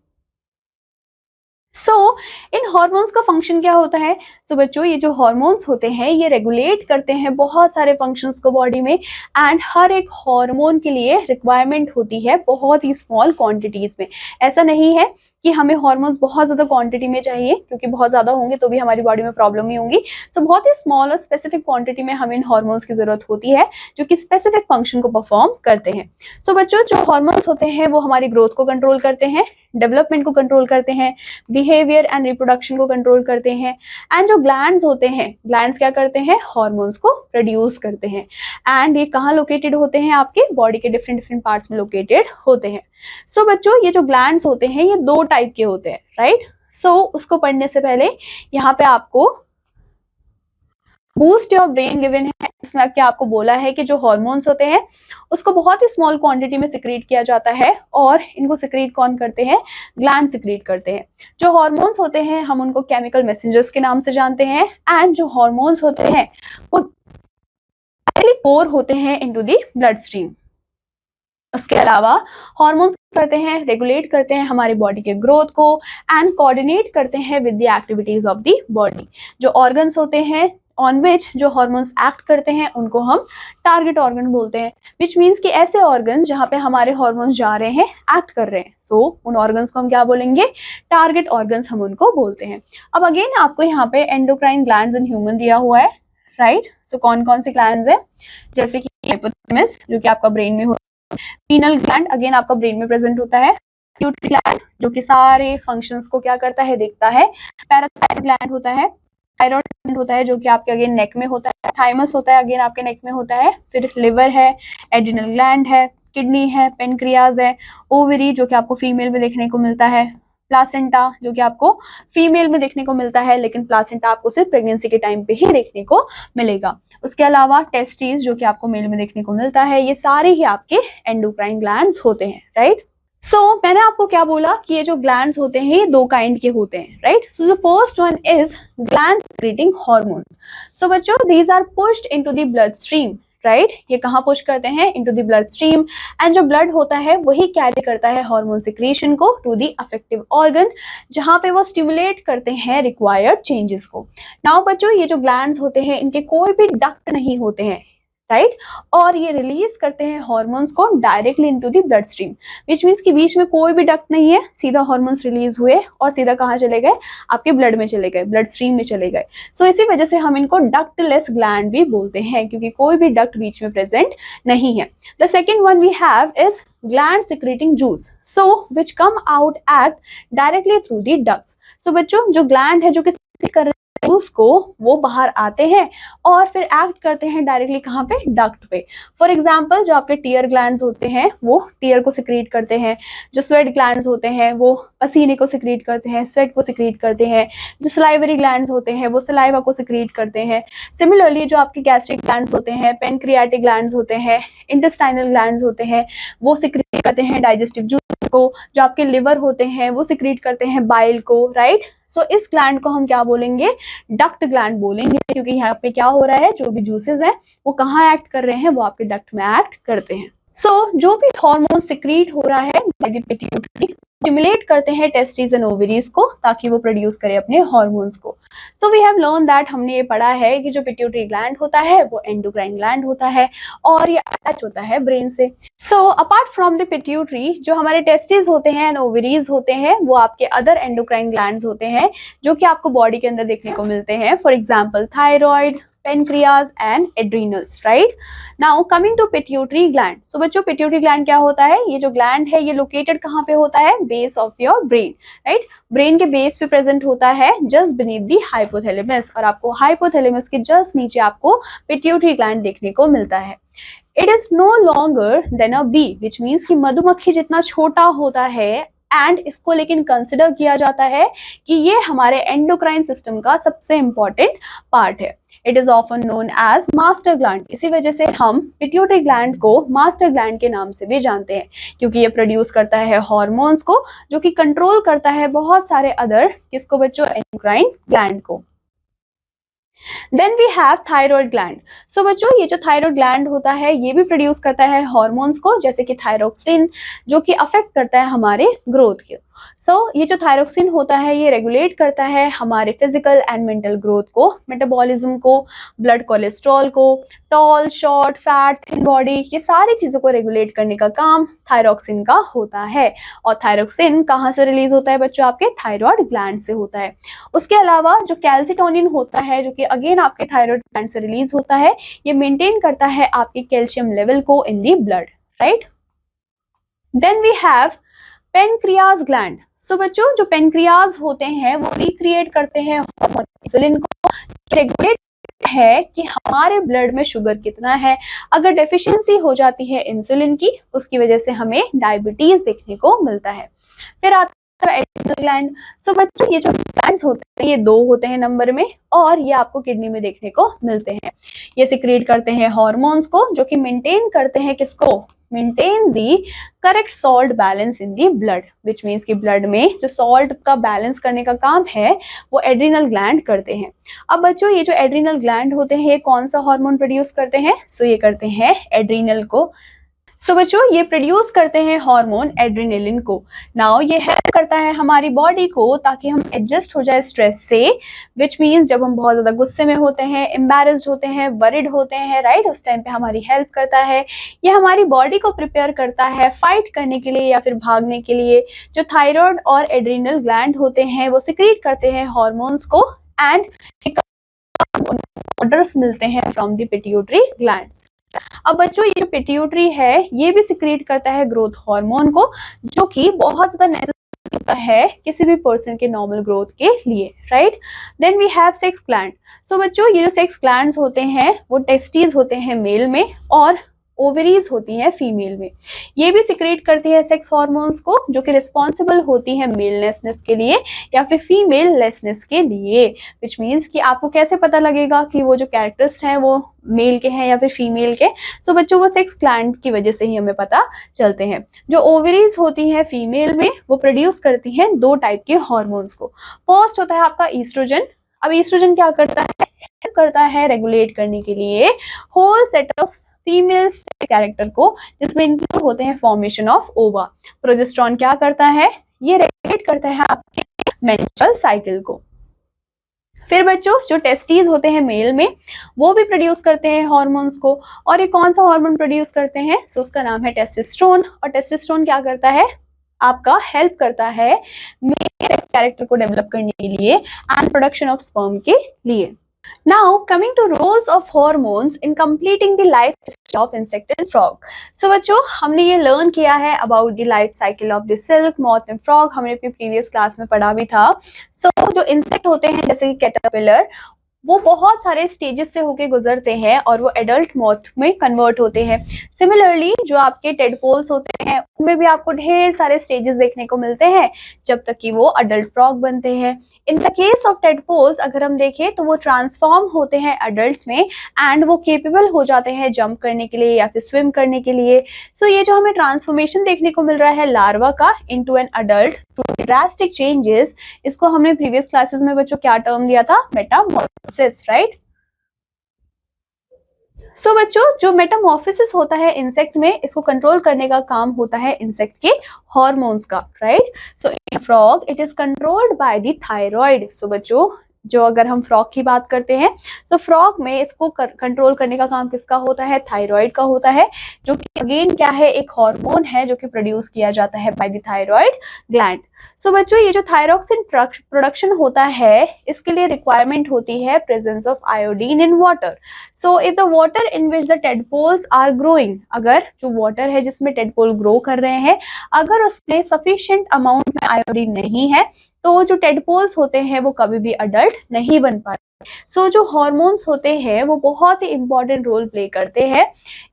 इन हार्मोन्स का फंक्शन क्या होता है, बच्चों ये जो हार्मोन्स होते हैं ये रेगुलेट करते हैं बहुत सारे फंक्शंस को बॉडी में एंड हर एक हार्मोन के लिए रिक्वायरमेंट होती है बहुत ही स्मॉल क्वांटिटीज में। ऐसा नहीं है कि हमें हार्मोन्स बहुत ज्यादा क्वांटिटी में चाहिए, क्योंकि बहुत ज्यादा होंगे तो भी हमारी बॉडी में प्रॉब्लम ही होंगी। बहुत ही स्मॉल और स्पेसिफिक क्वांटिटी में हमें इन हार्मोन्स की जरूरत होती है जो कि स्पेसिफिक फंक्शन को परफॉर्म करते हैं। बच्चों जो हार्मोन्स होते हैं वो हमारी ग्रोथ को कंट्रोल करते हैं, डेवलपमेंट को कंट्रोल करते हैं, बिहेवियर एंड रिप्रोडक्शन को कंट्रोल करते हैं एंड जो ग्लैंड्स होते हैं, ग्लैंड्स क्या करते हैं, हार्मोन्स को प्रोड्यूस करते हैं एंड ये कहाँ लोकेटेड होते हैं, आपके बॉडी के डिफरेंट डिफरेंट पार्ट्स में लोकेटेड होते हैं। बच्चों ये जो ग्लैंड्स होते हैं ये दो टाइप के होते हैं, राइट। उसको पढ़ने से पहले यहाँ पे आपको बूस्ट योर ब्रेन गिवन है, इसमें क्या आपको बोला है कि जो हार्मोन्स होते हैं उसको बहुत ही स्मॉल क्वांटिटी में सिक्रीट किया जाता है और इनको सिक्रीट कौन करते हैं, ग्लैंड सिक्रीट करते हैं। जो हार्मोन्स होते हैं हम उनको केमिकल मैसेंजर्स के नाम से जानते हैं एंड जो हार्मोन्स होते हैं वो पोर होते हैं इनटू द ब्लड स्ट्रीम। उसके अलावा हार्मोन्स करते हैं, रेगुलेट करते हैं हमारी बॉडी के ग्रोथ को एंड कोऑर्डिनेट करते हैं with the activities of the body. जो ऑर्गन्स होते हैं ऑन विच जो हार्मोन्स एक्ट करते हैं उनको हम टारगेट ऑर्गन बोलते हैं, विच मीन्स कि ऐसे ऑर्गन्स जहाँ पे हमारे हार्मोन्स जा रहे हैं, एक्ट कर रहे हैं। उन ऑर्गन्स को हम क्या बोलेंगे, टारगेट ऑर्गन्स हम उनको बोलते हैं। अब अगेन आपको यहाँ पे एंडोक्राइन ग्लैंड्स इन ह्यूमन दिया हुआ है, राइट। कौन कौन से ग्लैंड्स है, जैसे कि हाइपोथैलेमस जो कि आपका ब्रेन में होता है, पीनल ग्लैंड अगेन आपका ब्रेन में प्रेजेंट होता है, पिट्यूटरी ग्लैंड जो कि सारे फंक्शंस को क्या करता है, देखता है, पैराथाइरोइड ग्लैंड होता है, थायराइड ग्लैंड होता है जो कि आपके अगेन नेक में होता है, थाइमस होता है अगेन आपके नेक में होता है, फिर लिवर है, एड्रिनल ग्लैंड है, किडनी है, पेनक्रियाज है, ओवरी जो कि आपको फीमेल में देखने को मिलता है, प्लासेंटा जो कि आपको फीमेल में देखने को मिलता है, लेकिन प्लासेंटा आपको सिर्फ प्रेगनेंसी के टाइम पे ही देखने को मिलेगा। उसके अलावा टेस्टिस जो कि आपको मेल में देखने को मिलता है, ये सारे ही आपके एंडोक्राइन ग्लैंड्स होते हैं, राइट। मैंने आपको क्या बोला कि ये जो ग्लैंड्स होते हैं ये दो काइंड के होते हैं, right. The first one is gland secreting hormones. बच्चों these are pushed into the blood stream, right. ये कहाँ पुश करते हैं, into the blood stream and जो ब्लड होता है वही कैरी करता है हार्मोन सिक्रीशन को टू द अफेक्टिव ऑर्गन, जहाँ पे वो स्टिमुलेट करते हैं रिक्वायर्ड चेंजेस को। नाउ बच्चों ये जो ग्लैंड्स होते हैं इनके कोई भी डक्ट नहीं होते हैं, राइट, और ये रिलीज करते हैं हार्मोन्स को directly into the blood stream, which means कि बीच में कोई भी डक्ट नहीं है, सीधा हार्मोन्स रिलीज हुए और सीधा कहाँ चले गए, आपके ब्लड में चले गए, ब्लड स्ट्रीम में चले गए। इसी वजह से हम इनको डक्टलेस ग्लैंड भी बोलते हैं, क्योंकि कोई भी डक्ट बीच में प्रेजेंट नहीं है। The second one we have is gland secreting juice, which come out act directly through the ducts. बच्चों जो ग्लैंड है जो कि कर जूस को वो बाहर आते हैं और फिर एक्ट करते हैं डायरेक्टली कहाँ पे, डक्ट पे। फॉर एग्जाम्पल जो आपके टीयर ग्लैंड्स होते हैं वो टीयर को सिक्रीट करते हैं, जो स्वेट ग्लैंड्स होते हैं वो पसीने को सिक्रीट करते हैं, स्वेट को सिक्रीट करते हैं, जो सलाइवरी ग्लैंड्स होते हैं वो सलाइवा को सिक्रीट करते हैं। सिमिलरली जो आपके गैस्ट्रिक ग्लैंड्स होते हैं, पेनक्रियाटिक ग्लैंड्स होते हैं, इंटेस्टाइनल ग्लैंड्स होते हैं वो सिक्रीट करते हैं डाइजेस्टिव जूस को, जो आपके लिवर होते हैं वो सिक्रीट करते हैं बाइल को, राइट। इस ग्लैंड को हम क्या बोलेंगे, डक्ट ग्लैंड बोलेंगे, क्योंकि यहाँ पे क्या हो रहा है, जो भी जूसेस हैं वो कहाँ एक्ट कर रहे हैं, वो आपके डक्ट में एक्ट करते हैं। जो भी हार्मोन सिक्रीट हो रहा है बाय द पिट्यूटरी स्टिमुलेट करते हैं टेस्टिस एंड ओवरीज को, ताकि वो प्रोड्यूस करे अपने हार्मोन्स को। वी हैव लर्न दैट, हमने ये पढ़ा है कि जो पिट्यूटरी ग्लैंड होता है वो एंडोक्राइन ग्लैंड होता है और ये अटैच होता है ब्रेन से। अपार्ट फ्रॉम द पिट्यूटरी जो हमारे टेस्टिस होते हैं एंड ओवरीज होते हैं वो आपके अदर एंडोक्राइन ग्लैंड्स होते हैं जो कि आपको बॉडी के अंदर देखने को मिलते हैं। For example thyroid, pancreas and adrenals, right. Now coming to pituitary gland. So बच्चों पिट्यूटरी ग्लैंड क्या होता है? ये जो ग्लैंड है ये लोकेटेड कहाँ पे होता है? Base of your brain, right. Brain के बेस पे प्रेजेंट होता है, जस्ट बीनीथ दी हाइपोथैलेमस, और आपको हाइपोथैलेमस के जस्ट नीचे आपको पिट्यूटरी ग्लैंड देखने को मिलता है। It is no longer than a bee, which means कि मधुमक्खी जितना छोटा होता है, एंड इसको लेकिन कंसिडर किया जाता है कि ये हमारे एंडोक्राइन सिस्टम का सबसे इंपॉर्टेंट पार्ट है। It is often known as master gland. इसी वजह से हम पिट्यूटरी ग्लैंड को मास्टर ग्लैंड के नाम से भी जानते हैं, क्योंकि ये प्रोड्यूस करता है हॉर्मोन्स को, जो कि कंट्रोल करता है बहुत सारे अदर किसको बच्चों? एंडोक्राइन ग्लैंड को। Then we have thyroid gland. So बच्चों ये जो थायराइड ग्लैंड होता है ये भी प्रोड्यूस करता है हॉर्मोन्स को, जैसे कि थायरोक्सिन, जो कि अफेक्ट करता है हमारे ग्रोथ के। ये जो थायरोक्सिन होता है ये रेगुलेट करता है हमारे फिजिकल एंड मेंटल ग्रोथ को, मेटाबॉलिज्म को, ब्लड कोलेस्ट्रॉल को, tall, short, fat, thin body, ये सारी चीजों को रेगुलेट करने का काम थायरोक्सिन का होता है। और थायरोक्सिन कहाँ से रिलीज होता है बच्चों? आपके थायराइड ग्लैंड से होता है। उसके अलावा जो कैल्सिटोनिन होता है, जो कि अगेन आपके थायराइड ग्लैंड से रिलीज होता है, ये मेंटेन करता है आपके कैल्शियम लेवल को in the blood, right. Then we have pancreas gland. So बच्चों जो पेनक्रियाज होते हैं वो रिक्रिएट करते हैं हार्मोन इंसुलिन को, रेगुलेट है कि हमारे ब्लड में शुगर कितना है। अगर डेफिशिएंसी हो जाती है इंसुलिन की, उसकी वजह से हमें डायबिटीज देखने को मिलता है। फिर आता है एड्रिनल ग्लैंड। सो बच्चों ये जो ग्लैंड्स होते हैं ये 2 होते हैं नंबर में, और ये आपको किडनी में देखने को मिलते हैं। ये सिक्रीट करते हैं हॉर्मोन्स को, जो कि मेंटेन करते हैं किसको? Maintain the correct salt balance in the blood, which means कि ब्लड में जो सॉल्ट का बैलेंस करने का काम है वो एड्रिनल ग्लैंड करते हैं। अब बच्चों ये जो एड्रिनल ग्लैंड होते हैं कौन सा हार्मोन प्रोड्यूस करते हैं? ये करते हैं एड्रिनल को। बच्चों ये प्रोड्यूस करते हैं हार्मोन एड्रेनालिन को। नाउ ये हेल्प करता है हमारी बॉडी को ताकि हम एडजस्ट हो जाए स्ट्रेस से, विच मीन्स जब हम बहुत ज्यादा गुस्से में होते हैं, एम्बैरेस्ड होते हैं, वरिड होते हैं, राइट, उस टाइम पे हमारी हेल्प करता है। ये हमारी बॉडी को प्रिपेयर करता है फाइट करने के लिए या फिर भागने के लिए। जो थायराइड और एड्रिनल ग्लैंड होते हैं वो सिक्रीट करते हैं हार्मोन्स को, एंड ऑर्डर्स मिलते हैं फ्रॉम द पिट्यूटरी ग्लैंड्स। अब बच्चों ये जो पिट्यूटरी है ये भी सिक्रीट करता है ग्रोथ हार्मोन को, जो कि बहुत ज्यादा नेसेसरी होता है किसी भी पर्सन के नॉर्मल ग्रोथ के लिए, right. Then we have sex gland. बच्चों ये जो सेक्स ग्लैंड्स होते हैं वो टेस्टीज होते हैं मेल में और ओवरीज होती हैं फीमेल में। ये भी सिक्रेट करती है सेक्स हार्मोन्स को, जो कि रिस्पॉन्सिबल होती है मेलनेसनेस के लिए या फिर फीमेल लेसनेस के लिए। विच मीन्स कि आपको कैसे पता लगेगा कि वो जो कैरेक्टर्स हैं वो मेल के हैं या फिर फीमेल के? बच्चों वो सेक्स ग्लैंड की वजह से ही हमें पता चलते हैं। जो ओवरीज होती हैं फीमेल में वो प्रोड्यूस करती हैं 2 टाइप के हार्मोन्स को। फर्स्ट होता है आपका ईस्ट्रोजन। अब ईस्ट्रोजन क्या करता है? करता है रेगुलेट करने के लिए whole set of female character को, जिसमें इंक्लूड होते हैं फॉर्मेशन ऑफ ओवा। प्रोजेस्टेरॉन क्या करता है? ये रेगुलेट करता है आपके मेंस्ट्रुअल साइकिल को। फिर बच्चों जो टेस्टीज होते हैं मेल में वो भी प्रोड्यूस करते हैं हार्मोन्स को, और ये कौन सा हार्मोन प्रोड्यूस करते हैं? उसका नाम है टेस्टोस्टेरोन। और टेस्टोस्टेरोन क्या करता है? आपका हेल्प करता है मेल सेक्स कैरेक्टर को डेवलप करने के लिए एंड प्रोडक्शन ऑफ स्पर्म के लिए। Now coming to roles of hormones in completing the life cycle of insect and frog. बच्चों हमने ये लर्न किया है about the life cycle of the silk, moth and frog। हमने अपनी प्रीवियस क्लास में पढ़ा भी था। जो इंसेक्ट होते हैं जैसे कि कैटरपिलर, वो बहुत सारे स्टेजेस से होके गुजरते हैं और वो एडल्ट मॉथ में कन्वर्ट होते हैं। सिमिलरली जो आपके टेडपोल्स होते हैं उनमें भी आपको ढेर सारे स्टेजेस देखने को मिलते हैं जब तक कि वो अडल्ट फ्रॉग बनते हैं। In the case of tadpoles अगर हम देखें तो वो ट्रांसफॉर्म होते हैं अडल्ट्स में एंड वो केपेबल हो जाते हैं जंप करने के लिए या फिर स्विम करने के लिए। ये जो हमें ट्रांसफॉर्मेशन देखने को मिल रहा है लार्वा का into an adult through drastic changes, इसको हमने प्रीवियस क्लासेस में बच्चों क्या टर्म दिया था? Metamorphosis, right. बच्चों जो मेटामॉर्फोसिस होता है इंसेक्ट में, इसको कंट्रोल करने का काम होता है इंसेक्ट के हार्मोन्स का, right. In frog it is controlled by the thyroid. बच्चों जो अगर हम फ्रॉग की बात करते हैं तो फ्रॉग में इसको कंट्रोल करने का काम किसका होता है? थायराइड का होता है, जो कि अगेन क्या है? एक हार्मोन है जो कि प्रोड्यूस किया जाता है by the thyroid gland. So बच्चों ये जो थायरॉक्सिन प्रोडक्शन होता है इसके लिए रिक्वायरमेंट होती है presence of iodine in water. So if the water in which the tadpoles are growing, अगर जो वाटर है जिसमें टेडपोल ग्रो कर रहे हैं, अगर उसमें सफिशिएंट अमाउंट में आयोडीन नहीं है तो जो टेडपोल्स होते हैं वो कभी भी अडल्ट नहीं बन पाते. सो जो हॉर्मोन्स होते हैं वो बहुत ही इंपॉर्टेंट रोल प्ले करते हैं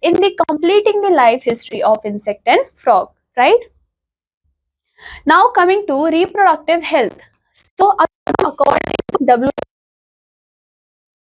in the completing the life history of insect and frog, right. Now coming to reproductive health. So according to WHO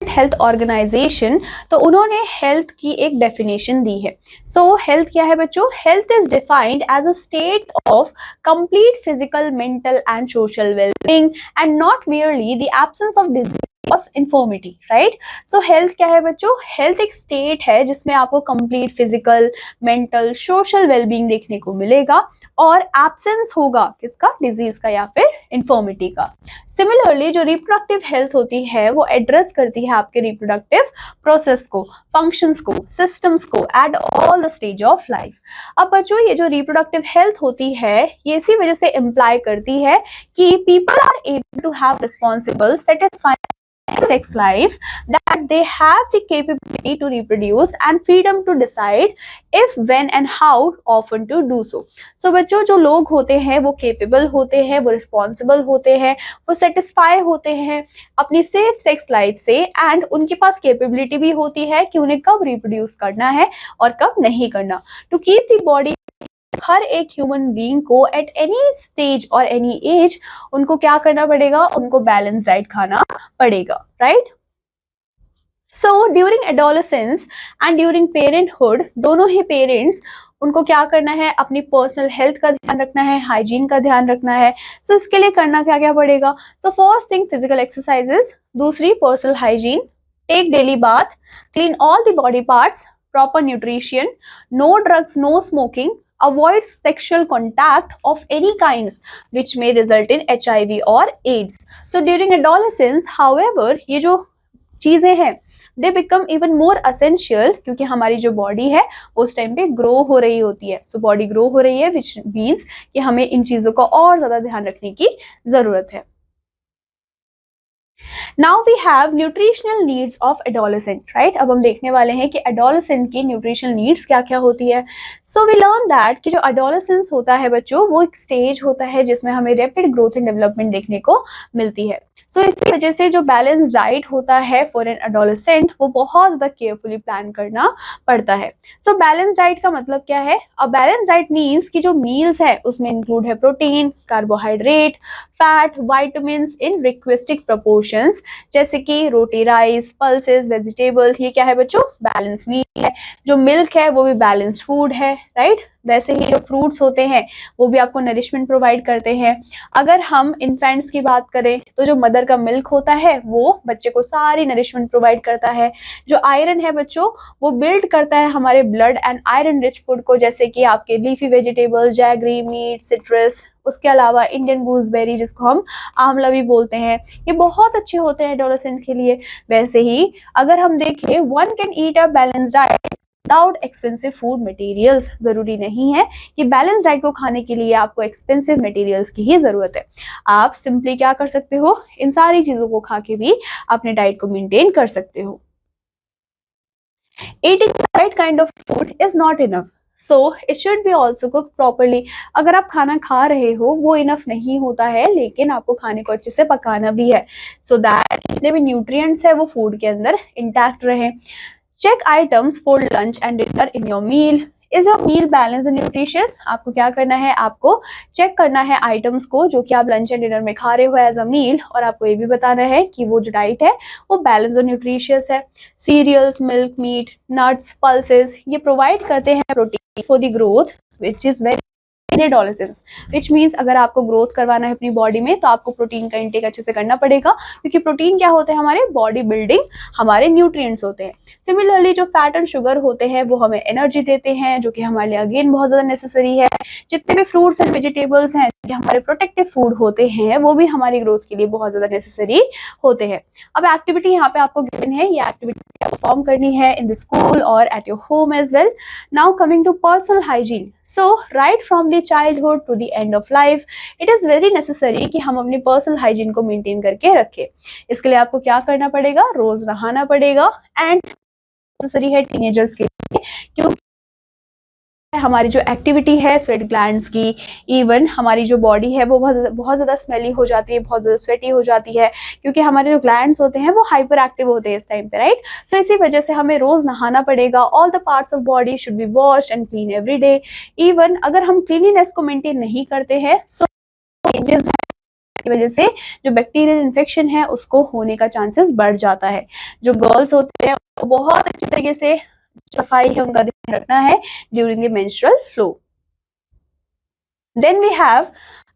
health organisation, तो उन्होंने हेल्थ की एक डेफिनेशन दी है. सो हेल्थ क्या है बच्चों? Health is defined as a state of complete physical, mental and social wellbeing and not merely the absence of disease, infirmity, right. So health क्या है बच्चों? हेल्थ एक स्टेट है जिसमें आपको complete physical, mental, social wellbeing देखने को मिलेगा और एब्सेंस होगा किसका? डिजीज का या फिर इन्फॉर्मिटी का. सिमिलरली जो रिप्रोडक्टिव हेल्थ होती है वो एड्रेस करती है आपके रिप्रोडक्टिव प्रोसेस को, फंक्शंस को, सिस्टम्स को at all the stage of life. अब बच्चों ये जो रिप्रोडक्टिव हेल्थ होती है ये इसी वजह से इम्प्लाई करती है कि people are able to have responsible, satisfying sex life, that they have the capability to reproduce and freedom to decide if, when and how often to do so. So बच्चों जो लोग होते हैं वो capable होते हैं, वो responsible होते हैं, वो satisfy होते हैं अपनी safe sex life से, and उनके पास capability भी होती है कि उन्हें कब reproduce करना है और कब नहीं करना. To keep the body, हर एक ह्यूमन बीइंग को एट एनी स्टेज और एनी एज उनको क्या करना पड़ेगा? उनको बैलेंस डाइट खाना पड़ेगा, right. So during adolescence and during parenthood, दोनों ही पेरेंट्स उनको क्या करना है? अपनी पर्सनल हेल्थ का ध्यान रखना है, हाइजीन का ध्यान रखना है. सो इसके लिए करना क्या क्या पड़ेगा? So first thing physical exercises, दूसरी personal hygiene, take daily bath, clean all the body parts, proper nutrition, no drugs, no smoking, avoid sexual contact of any kinds which may result in HIV or AIDS. So during adolescence, however, ये जो चीजें हैं they become even more essential क्योंकि हमारी जो body है उस time पे ग्रो हो रही होती है. सो बॉडी ग्रो हो रही है which means कि हमें इन चीजों का और ज्यादा ध्यान रखने की जरूरत है. Now we have nutritional needs of adolescent, right? अब हम देखने वाले हैं कि adolescent की nutritional needs क्या क्या होती है. So we learn that कि जो adolescence होता है बच्चों वो एक stage होता है जिसमें हमें rapid growth and development देखने को मिलती है. So इसी वजह से जो बैलेंस डाइट होता है फॉर एन एडोलेसेंट वो बहुत ज़्यादा केयरफुली प्लान करना पड़ता है. सो बैलेंस डाइट का मतलब क्या है? अब बैलेंस डाइट मीन्स कि जो मील्स है उसमें इंक्लूड है प्रोटीन, कार्बोहाइड्रेट, फैट, वाइटामिन्स इन रिक्वेस्टिक प्रोपोर्शंस, जैसे कि रोटी, राइस, पल्सेस, वेजिटेबल. ये क्या है बच्चों? बैलेंस मील है. जो मिल्क है वो भी बैलेंस्ड फूड है, राइट. वैसे ही जो फ्रूट्स होते हैं वो भी आपको नरिशमेंट प्रोवाइड करते हैं. अगर हम इन्फेंट्स की बात करें तो जो मदर का मिल्क होता है वो बच्चे को सारी नरिशमेंट प्रोवाइड करता है. जो आयरन है बच्चों वो बिल्ड करता है हमारे blood and iron rich food को, जैसे कि आपके leafy vegetables, jaggery, meat, citrus. उसके अलावा इंडियन गूसबेरी जिसको हम आंवला भी बोलते हैं, ये बहुत अच्छे होते हैं एडोलेसेंट के लिए. वैसे ही अगर हम देखें one can eat a balance diet without expensive food materials. जरूरी नहीं है कि बैलेंस डाइट को खाने के लिए आपको एक्सपेंसिव मटेरियल्स की ही जरूरत है. आप सिंपली क्या कर सकते हो? इन सारी चीजों को खा के भी अपने डाइट को मेंटेन कर सकते हो. Eating the right kind of food is not enough. So it should be also cooked properly. अगर आप खाना खा रहे हो वो इनफ नहीं होता है, लेकिन आपको खाने को अच्छे से पकाना भी है so that जितने भी न्यूट्रिएंट्स है वो फूड के अंदर इंटैक्ट रहे. Check items for lunch and dinner in your meal. Is your meal balanced and nutritious? आपको क्या करना है? आपको चेक करना है आइटम्स को जो कि आप लंच एंड डिनर में खा रहे हो एज अ मील, और आपको ये भी बताना है कि वो जो डाइट है वो बैलेंस और न्यूट्रिशियस है. Cereals, milk, meat, nuts, pulses ये प्रोवाइड करते हैं protein for the growth which is very adolescence, विच मीन्स अगर आपको ग्रोथ करवाना है अपनी बॉडी में तो आपको प्रोटीन का इंटेक अच्छे से करना पड़ेगा, क्योंकि प्रोटीन क्या होते हैं? हमारे बॉडी बिल्डिंग हमारे न्यूट्रिएंट्स होते हैं. सिमिलरली जो फैट एंड शुगर होते हैं वो हमें एनर्जी देते हैं, जो कि हमारे लिए अगेन बहुत ज्यादा नेसेसरी है. जितने भी फ्रूट्स एंड वेजिटेबल्स हैं कि हमारे प्रोटेक्टिव फूड होते हैं वो भी हमारी ग्रोथ के लिए बहुत ज्यादा नेसेसरी होते हैं। अब एक्टिविटी यहाँ पे आपको गिवन है, ये एक्टिविटी परफॉर्म करनी है इन द स्कूल और at your home as well. Now coming to personal hygiene, so right from the childhood to the end of life it is very necessary कि हम अपनी पर्सनल हाइजीन को maintain करके रखें। इसके लिए आपको क्या करना पड़ेगा, रोज नहाना पड़ेगा एंड नेसेसरी है टीनेजर्स के लिए, क्योंकि हमारी जो एक्टिविटी है स्वेट ग्लैंड्स की, इवन हमारी जो बॉडी है वो बहुत ज़्यादा स्मेली हो जाती है, बहुत ज़्यादा स्वेटी हो जाती है, क्योंकि हमारे जो ग्लैंड्स होते हैं वो हाइपर एक्टिव होते हैं इस टाइम पे, राइट। सो इसी वजह से हमें रोज नहाना पड़ेगा। All the parts of body should be washed and clean every day. Even अगर हम क्लीनिनेस को मेंटेन नहीं करते हैं सो चेंजेस की वजह से जो बैक्टीरियल इन्फेक्शन है उसको होने का चांसेस बढ़ जाता है। जो गर्ल्स होते हैं वो बहुत अच्छी तरीके से सफाई है उनका ध्यान रखना है during the menstrual flow. Then we have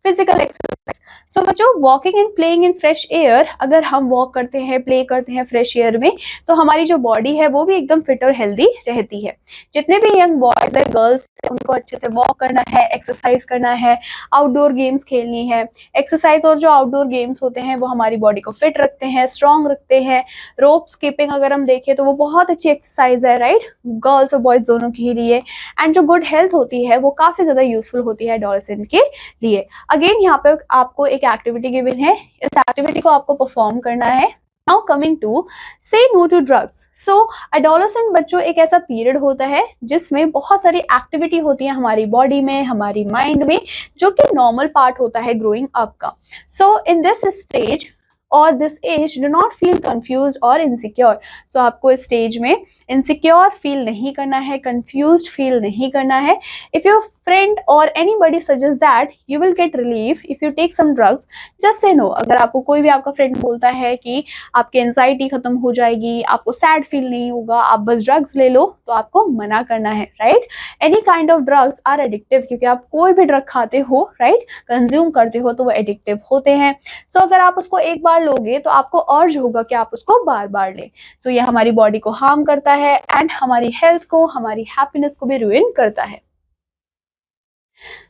physical exercise. So बच्चों, walking and playing in fresh air, अगर हम वॉक करते हैं, प्ले करते हैं फ्रेश एयर में, तो हमारी जो बॉडी है वो भी एकदम फिट और हेल्दी रहती है। जितने भी यंग बॉयज है, गर्ल्स, उनको अच्छे से वॉक करना है, एक्सरसाइज करना है, आउटडोर गेम्स खेलनी है। एक्सरसाइज और जो आउटडोर गेम्स होते हैं वो हमारी बॉडी को फिट रखते हैं, स्ट्रॉन्ग रखते हैं। रोप स्किपिंग अगर हम देखें तो वो बहुत अच्छी एक्सरसाइज है, राइट, गर्ल्स और बॉयज दोनों के लिए। एंड जो गुड हेल्थ होती है वो काफी ज्यादा यूजफुल होती है एडोलेसेंट के लिए। अगेन यहाँ पे आपको एक एक्टिविटी गिवन है, इस एक्टिविटी को आपको परफॉर्म करना है। Now coming to say no to drugs. So adolescent बच्चों एक ऐसा पीरियड होता है जिसमें बहुत सारी एक्टिविटी होती है हमारी बॉडी में, हमारी माइंड में, जो कि नॉर्मल पार्ट होता है ग्रोइंग अप का। सो इन दिस स्टेज और this age do not feel confused और इनसिक्योर। सो आपको इस स्टेज में इनसिक्योर फील नहीं करना है, कंफ्यूज्ड फील नहीं करना है। इफ योर फ्रेंड और anybody suggest that you will get relief if you take some drugs, just say no. अगर आपको कोई भी आपका फ्रेंड बोलता है कि आपकी एंजाइटी खत्म हो जाएगी, आपको सैड फील नहीं होगा, आप बस ड्रग्स ले लो, तो आपको मना करना है, right. Any kind of drugs are addictive, क्योंकि आप कोई भी ड्रग खाते हो, राइट, कंज्यूम करते हो, तो वो एडिक्टिव होते हैं। सो अगर आप उसको एक बार लोगे तो आपको अर्ज होगा कि आप उसको बार बार लें। सो ये हमारी बॉडी को हार्म करता है एंड हमारी हेल्थ को, हमारी हैप्पीनेस को भी रुइन करता है।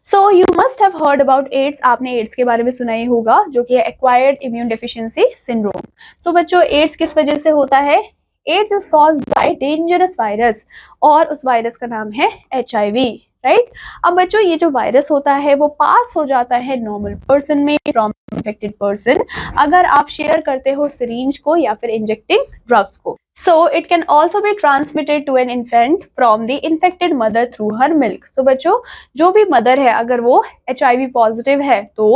So you must have heard about AIDS, आपने एड्स के बारे में सुना ही होगा, जो कि है acquired immune deficiency syndrome. So बच्चों, एड्स किस वजह से होता है? AIDS is caused by dangerous virus, और उस वायरस का नाम है HIV, राइट। अब बच्चों, ये जो वायरस होता है वो पास हो जाता है नॉर्मल पर्सन में फ्रॉम इन्फेक्टेड पर्सन, अगर आप शेयर करते हो सिरिंज को या फिर इंजेक्टिंग ड्रग्स को। So it can also be transmitted to an infant from the infected mother through her milk. So बच्चों, जो भी मदर है अगर वो HIV पॉजिटिव है तो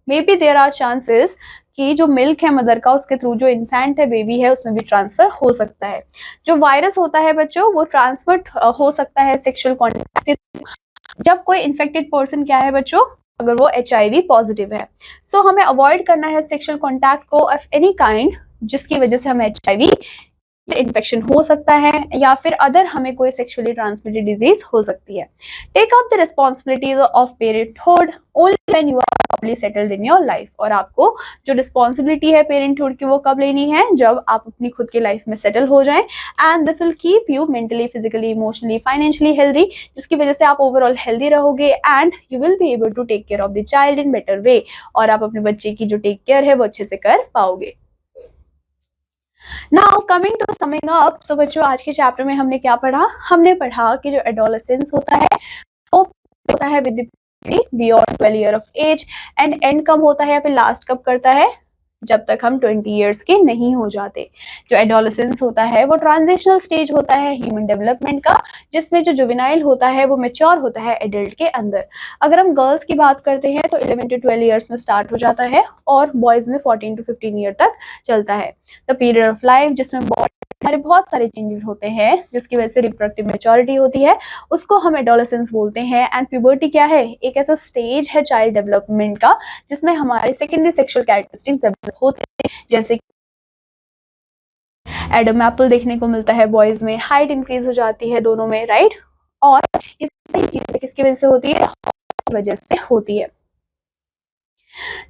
may be there are chances कि जो मिल्क है मदर का, उसके थ्रू जो इन्फेंट है, बेबी है, उसमें भी ट्रांसफर हो सकता है। जो वायरस होता है बच्चों वो ट्रांसफर हो सकता है सेक्सुअल कॉन्टैक्ट, जब कोई इन्फेक्टेड पर्सन क्या है बच्चों, अगर वो HIV पॉजिटिव है। सो हमें अवॉइड करना है सेक्सुअल कॉन्टैक्ट को ऑफ एनी काइंड, जिसकी वजह से हमें HIV इन्फेक्शन हो सकता है या फिर अदर हमें कोई सेक्सुअली ट्रांसमिटेड डिजीज हो सकती है। Take up the responsibilities of parenthood only when you are properly settled in your life. और आपको जो रिस्पॉन्सिबिलिटी है पेरेंटहुड की वो कब लेनी है? जब आप अपनी खुद की लाइफ में सेटल हो जाएं। And this will keep you mentally, physically, emotionally, financially healthy, जिसकी वजह से आप ओवरऑल हेल्दी रहोगे and you will be able to take care of the child in better way, और आप अपने बच्चे की जो टेक केयर है वो अच्छे से कर पाओगे। Now coming to summing up. So बच्चों, आज के चैप्टर में हमने क्या पढ़ा? हमने पढ़ा कि जो एडोलेसेंस होता है वो होता है with beyond 12 year of age, and and कब होता है या फिर लास्ट कब करता है? जब तक हम 20 इयर्स के नहीं हो जाते। जो एडोलेसेंस होता है वो ट्रांजिशनल स्टेज होता है ह्यूमन डेवलपमेंट का, जिसमें जो जुवेनाइल होता है वो मैच्योर होता है एडल्ट के अंदर। अगर हम गर्ल्स की बात करते हैं तो 11 to 12 इयर्स में स्टार्ट हो जाता है, और बॉयज में 14 to 15 ईयर तक चलता है। द पीरियड ऑफ लाइफ जिसमें हमारे बहुत सारे चेंजेस होते हैं, जिसकी वजह से रिप्रोडक्टिव मैच्योरिटी होती है, उसको हम एडोलेसेंस बोलते हैं। एंड प्यूबर्टी क्या है? एक ऐसा स्टेज है चाइल्ड डेवलपमेंट का जिसमें हमारे सेकेंडरी सेक्सुअल कैरेक्टरिस्टिक्स डेवलप होते हैं, जैसे एडम एप्पल देखने को मिलता है बॉयज में, हाइट इंक्रीज हो जाती है दोनों में, राइट। और ये सारी चीजें किसकी वजह से होती है? वजह से होती है।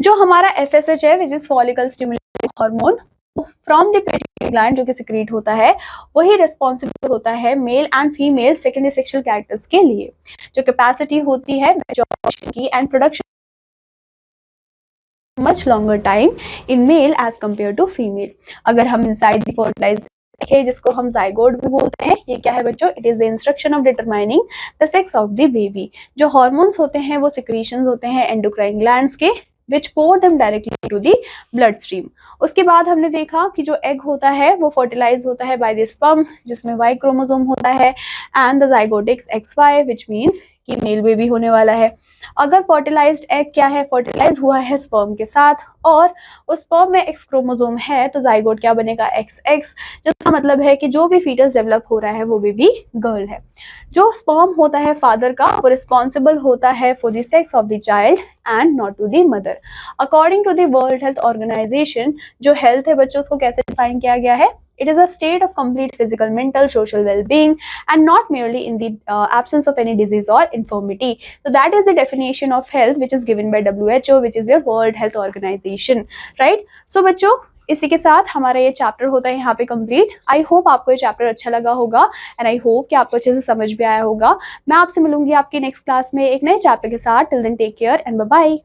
जो हमारा FSH है, which is follicle stimulating hormone, from the pituitary gland, जो कि सिक्रीट होता है, वही रिस्पॉन्सिबल होता है mail and female secondary sexual characters के लिए। जो कैपेसिटी होती है मैच्योरेशन की and production much longer time in male as compared to female. अगर हम inside the fertilized है जिसको हम जाइगोट भी बोलते हैं, ये क्या है बच्चों, it is the instruction of determining the sex of the baby. जो हार्मोन्स होते हैं वो सिक्रीशंस होते हैं एंडोक्राइन ग्लैंड्स के, which pour them directly to the blood stream. उसके बाद हमने देखा कि जो एग होता है वो फर्टिलाइज होता है बाय द स्पर्म, जिसमें वाई क्रोमोसोम होता है, and the zygotic XY, which means कि मेल बेबी होने वाला है। अगर फर्टिलाइज्ड एग क्या है, फर्टिलाइज हुआ है स्पर्म के साथ और उस स्पर्म में एक्स क्रोमोसोम है, तो जाइगोट क्या बनेगा, XX, जिसका मतलब है कि जो भी फीटस डेवलप हो रहा है वो बेबी गर्ल है। जो स्पर्म होता है फादर का, वो रिस्पॉन्सिबल होता है for the sex of the child and not to the mother. According to the world health organisation, जो हेल्थ है बच्चों उसको कैसे डिफाइन किया गया है, it is a state of complete physical, mental, social well-being and not merely in the absence of any disease or infirmity. So that is the definition of health which is given by WHO, which is your World Health Organization, right? So बच्चों इसी के साथ हमारा ये chapter होता है यहाँ पे कंप्लीट। आई होप आपको ये चैप्टर अच्छा लगा होगा एंड आई होप कि आपको अच्छे से समझ भी आया होगा। मैं आपसे मिलूंगी आपकी नेक्स्ट क्लास में एक नए चैप्टर के साथ। Till then take care and bye bye.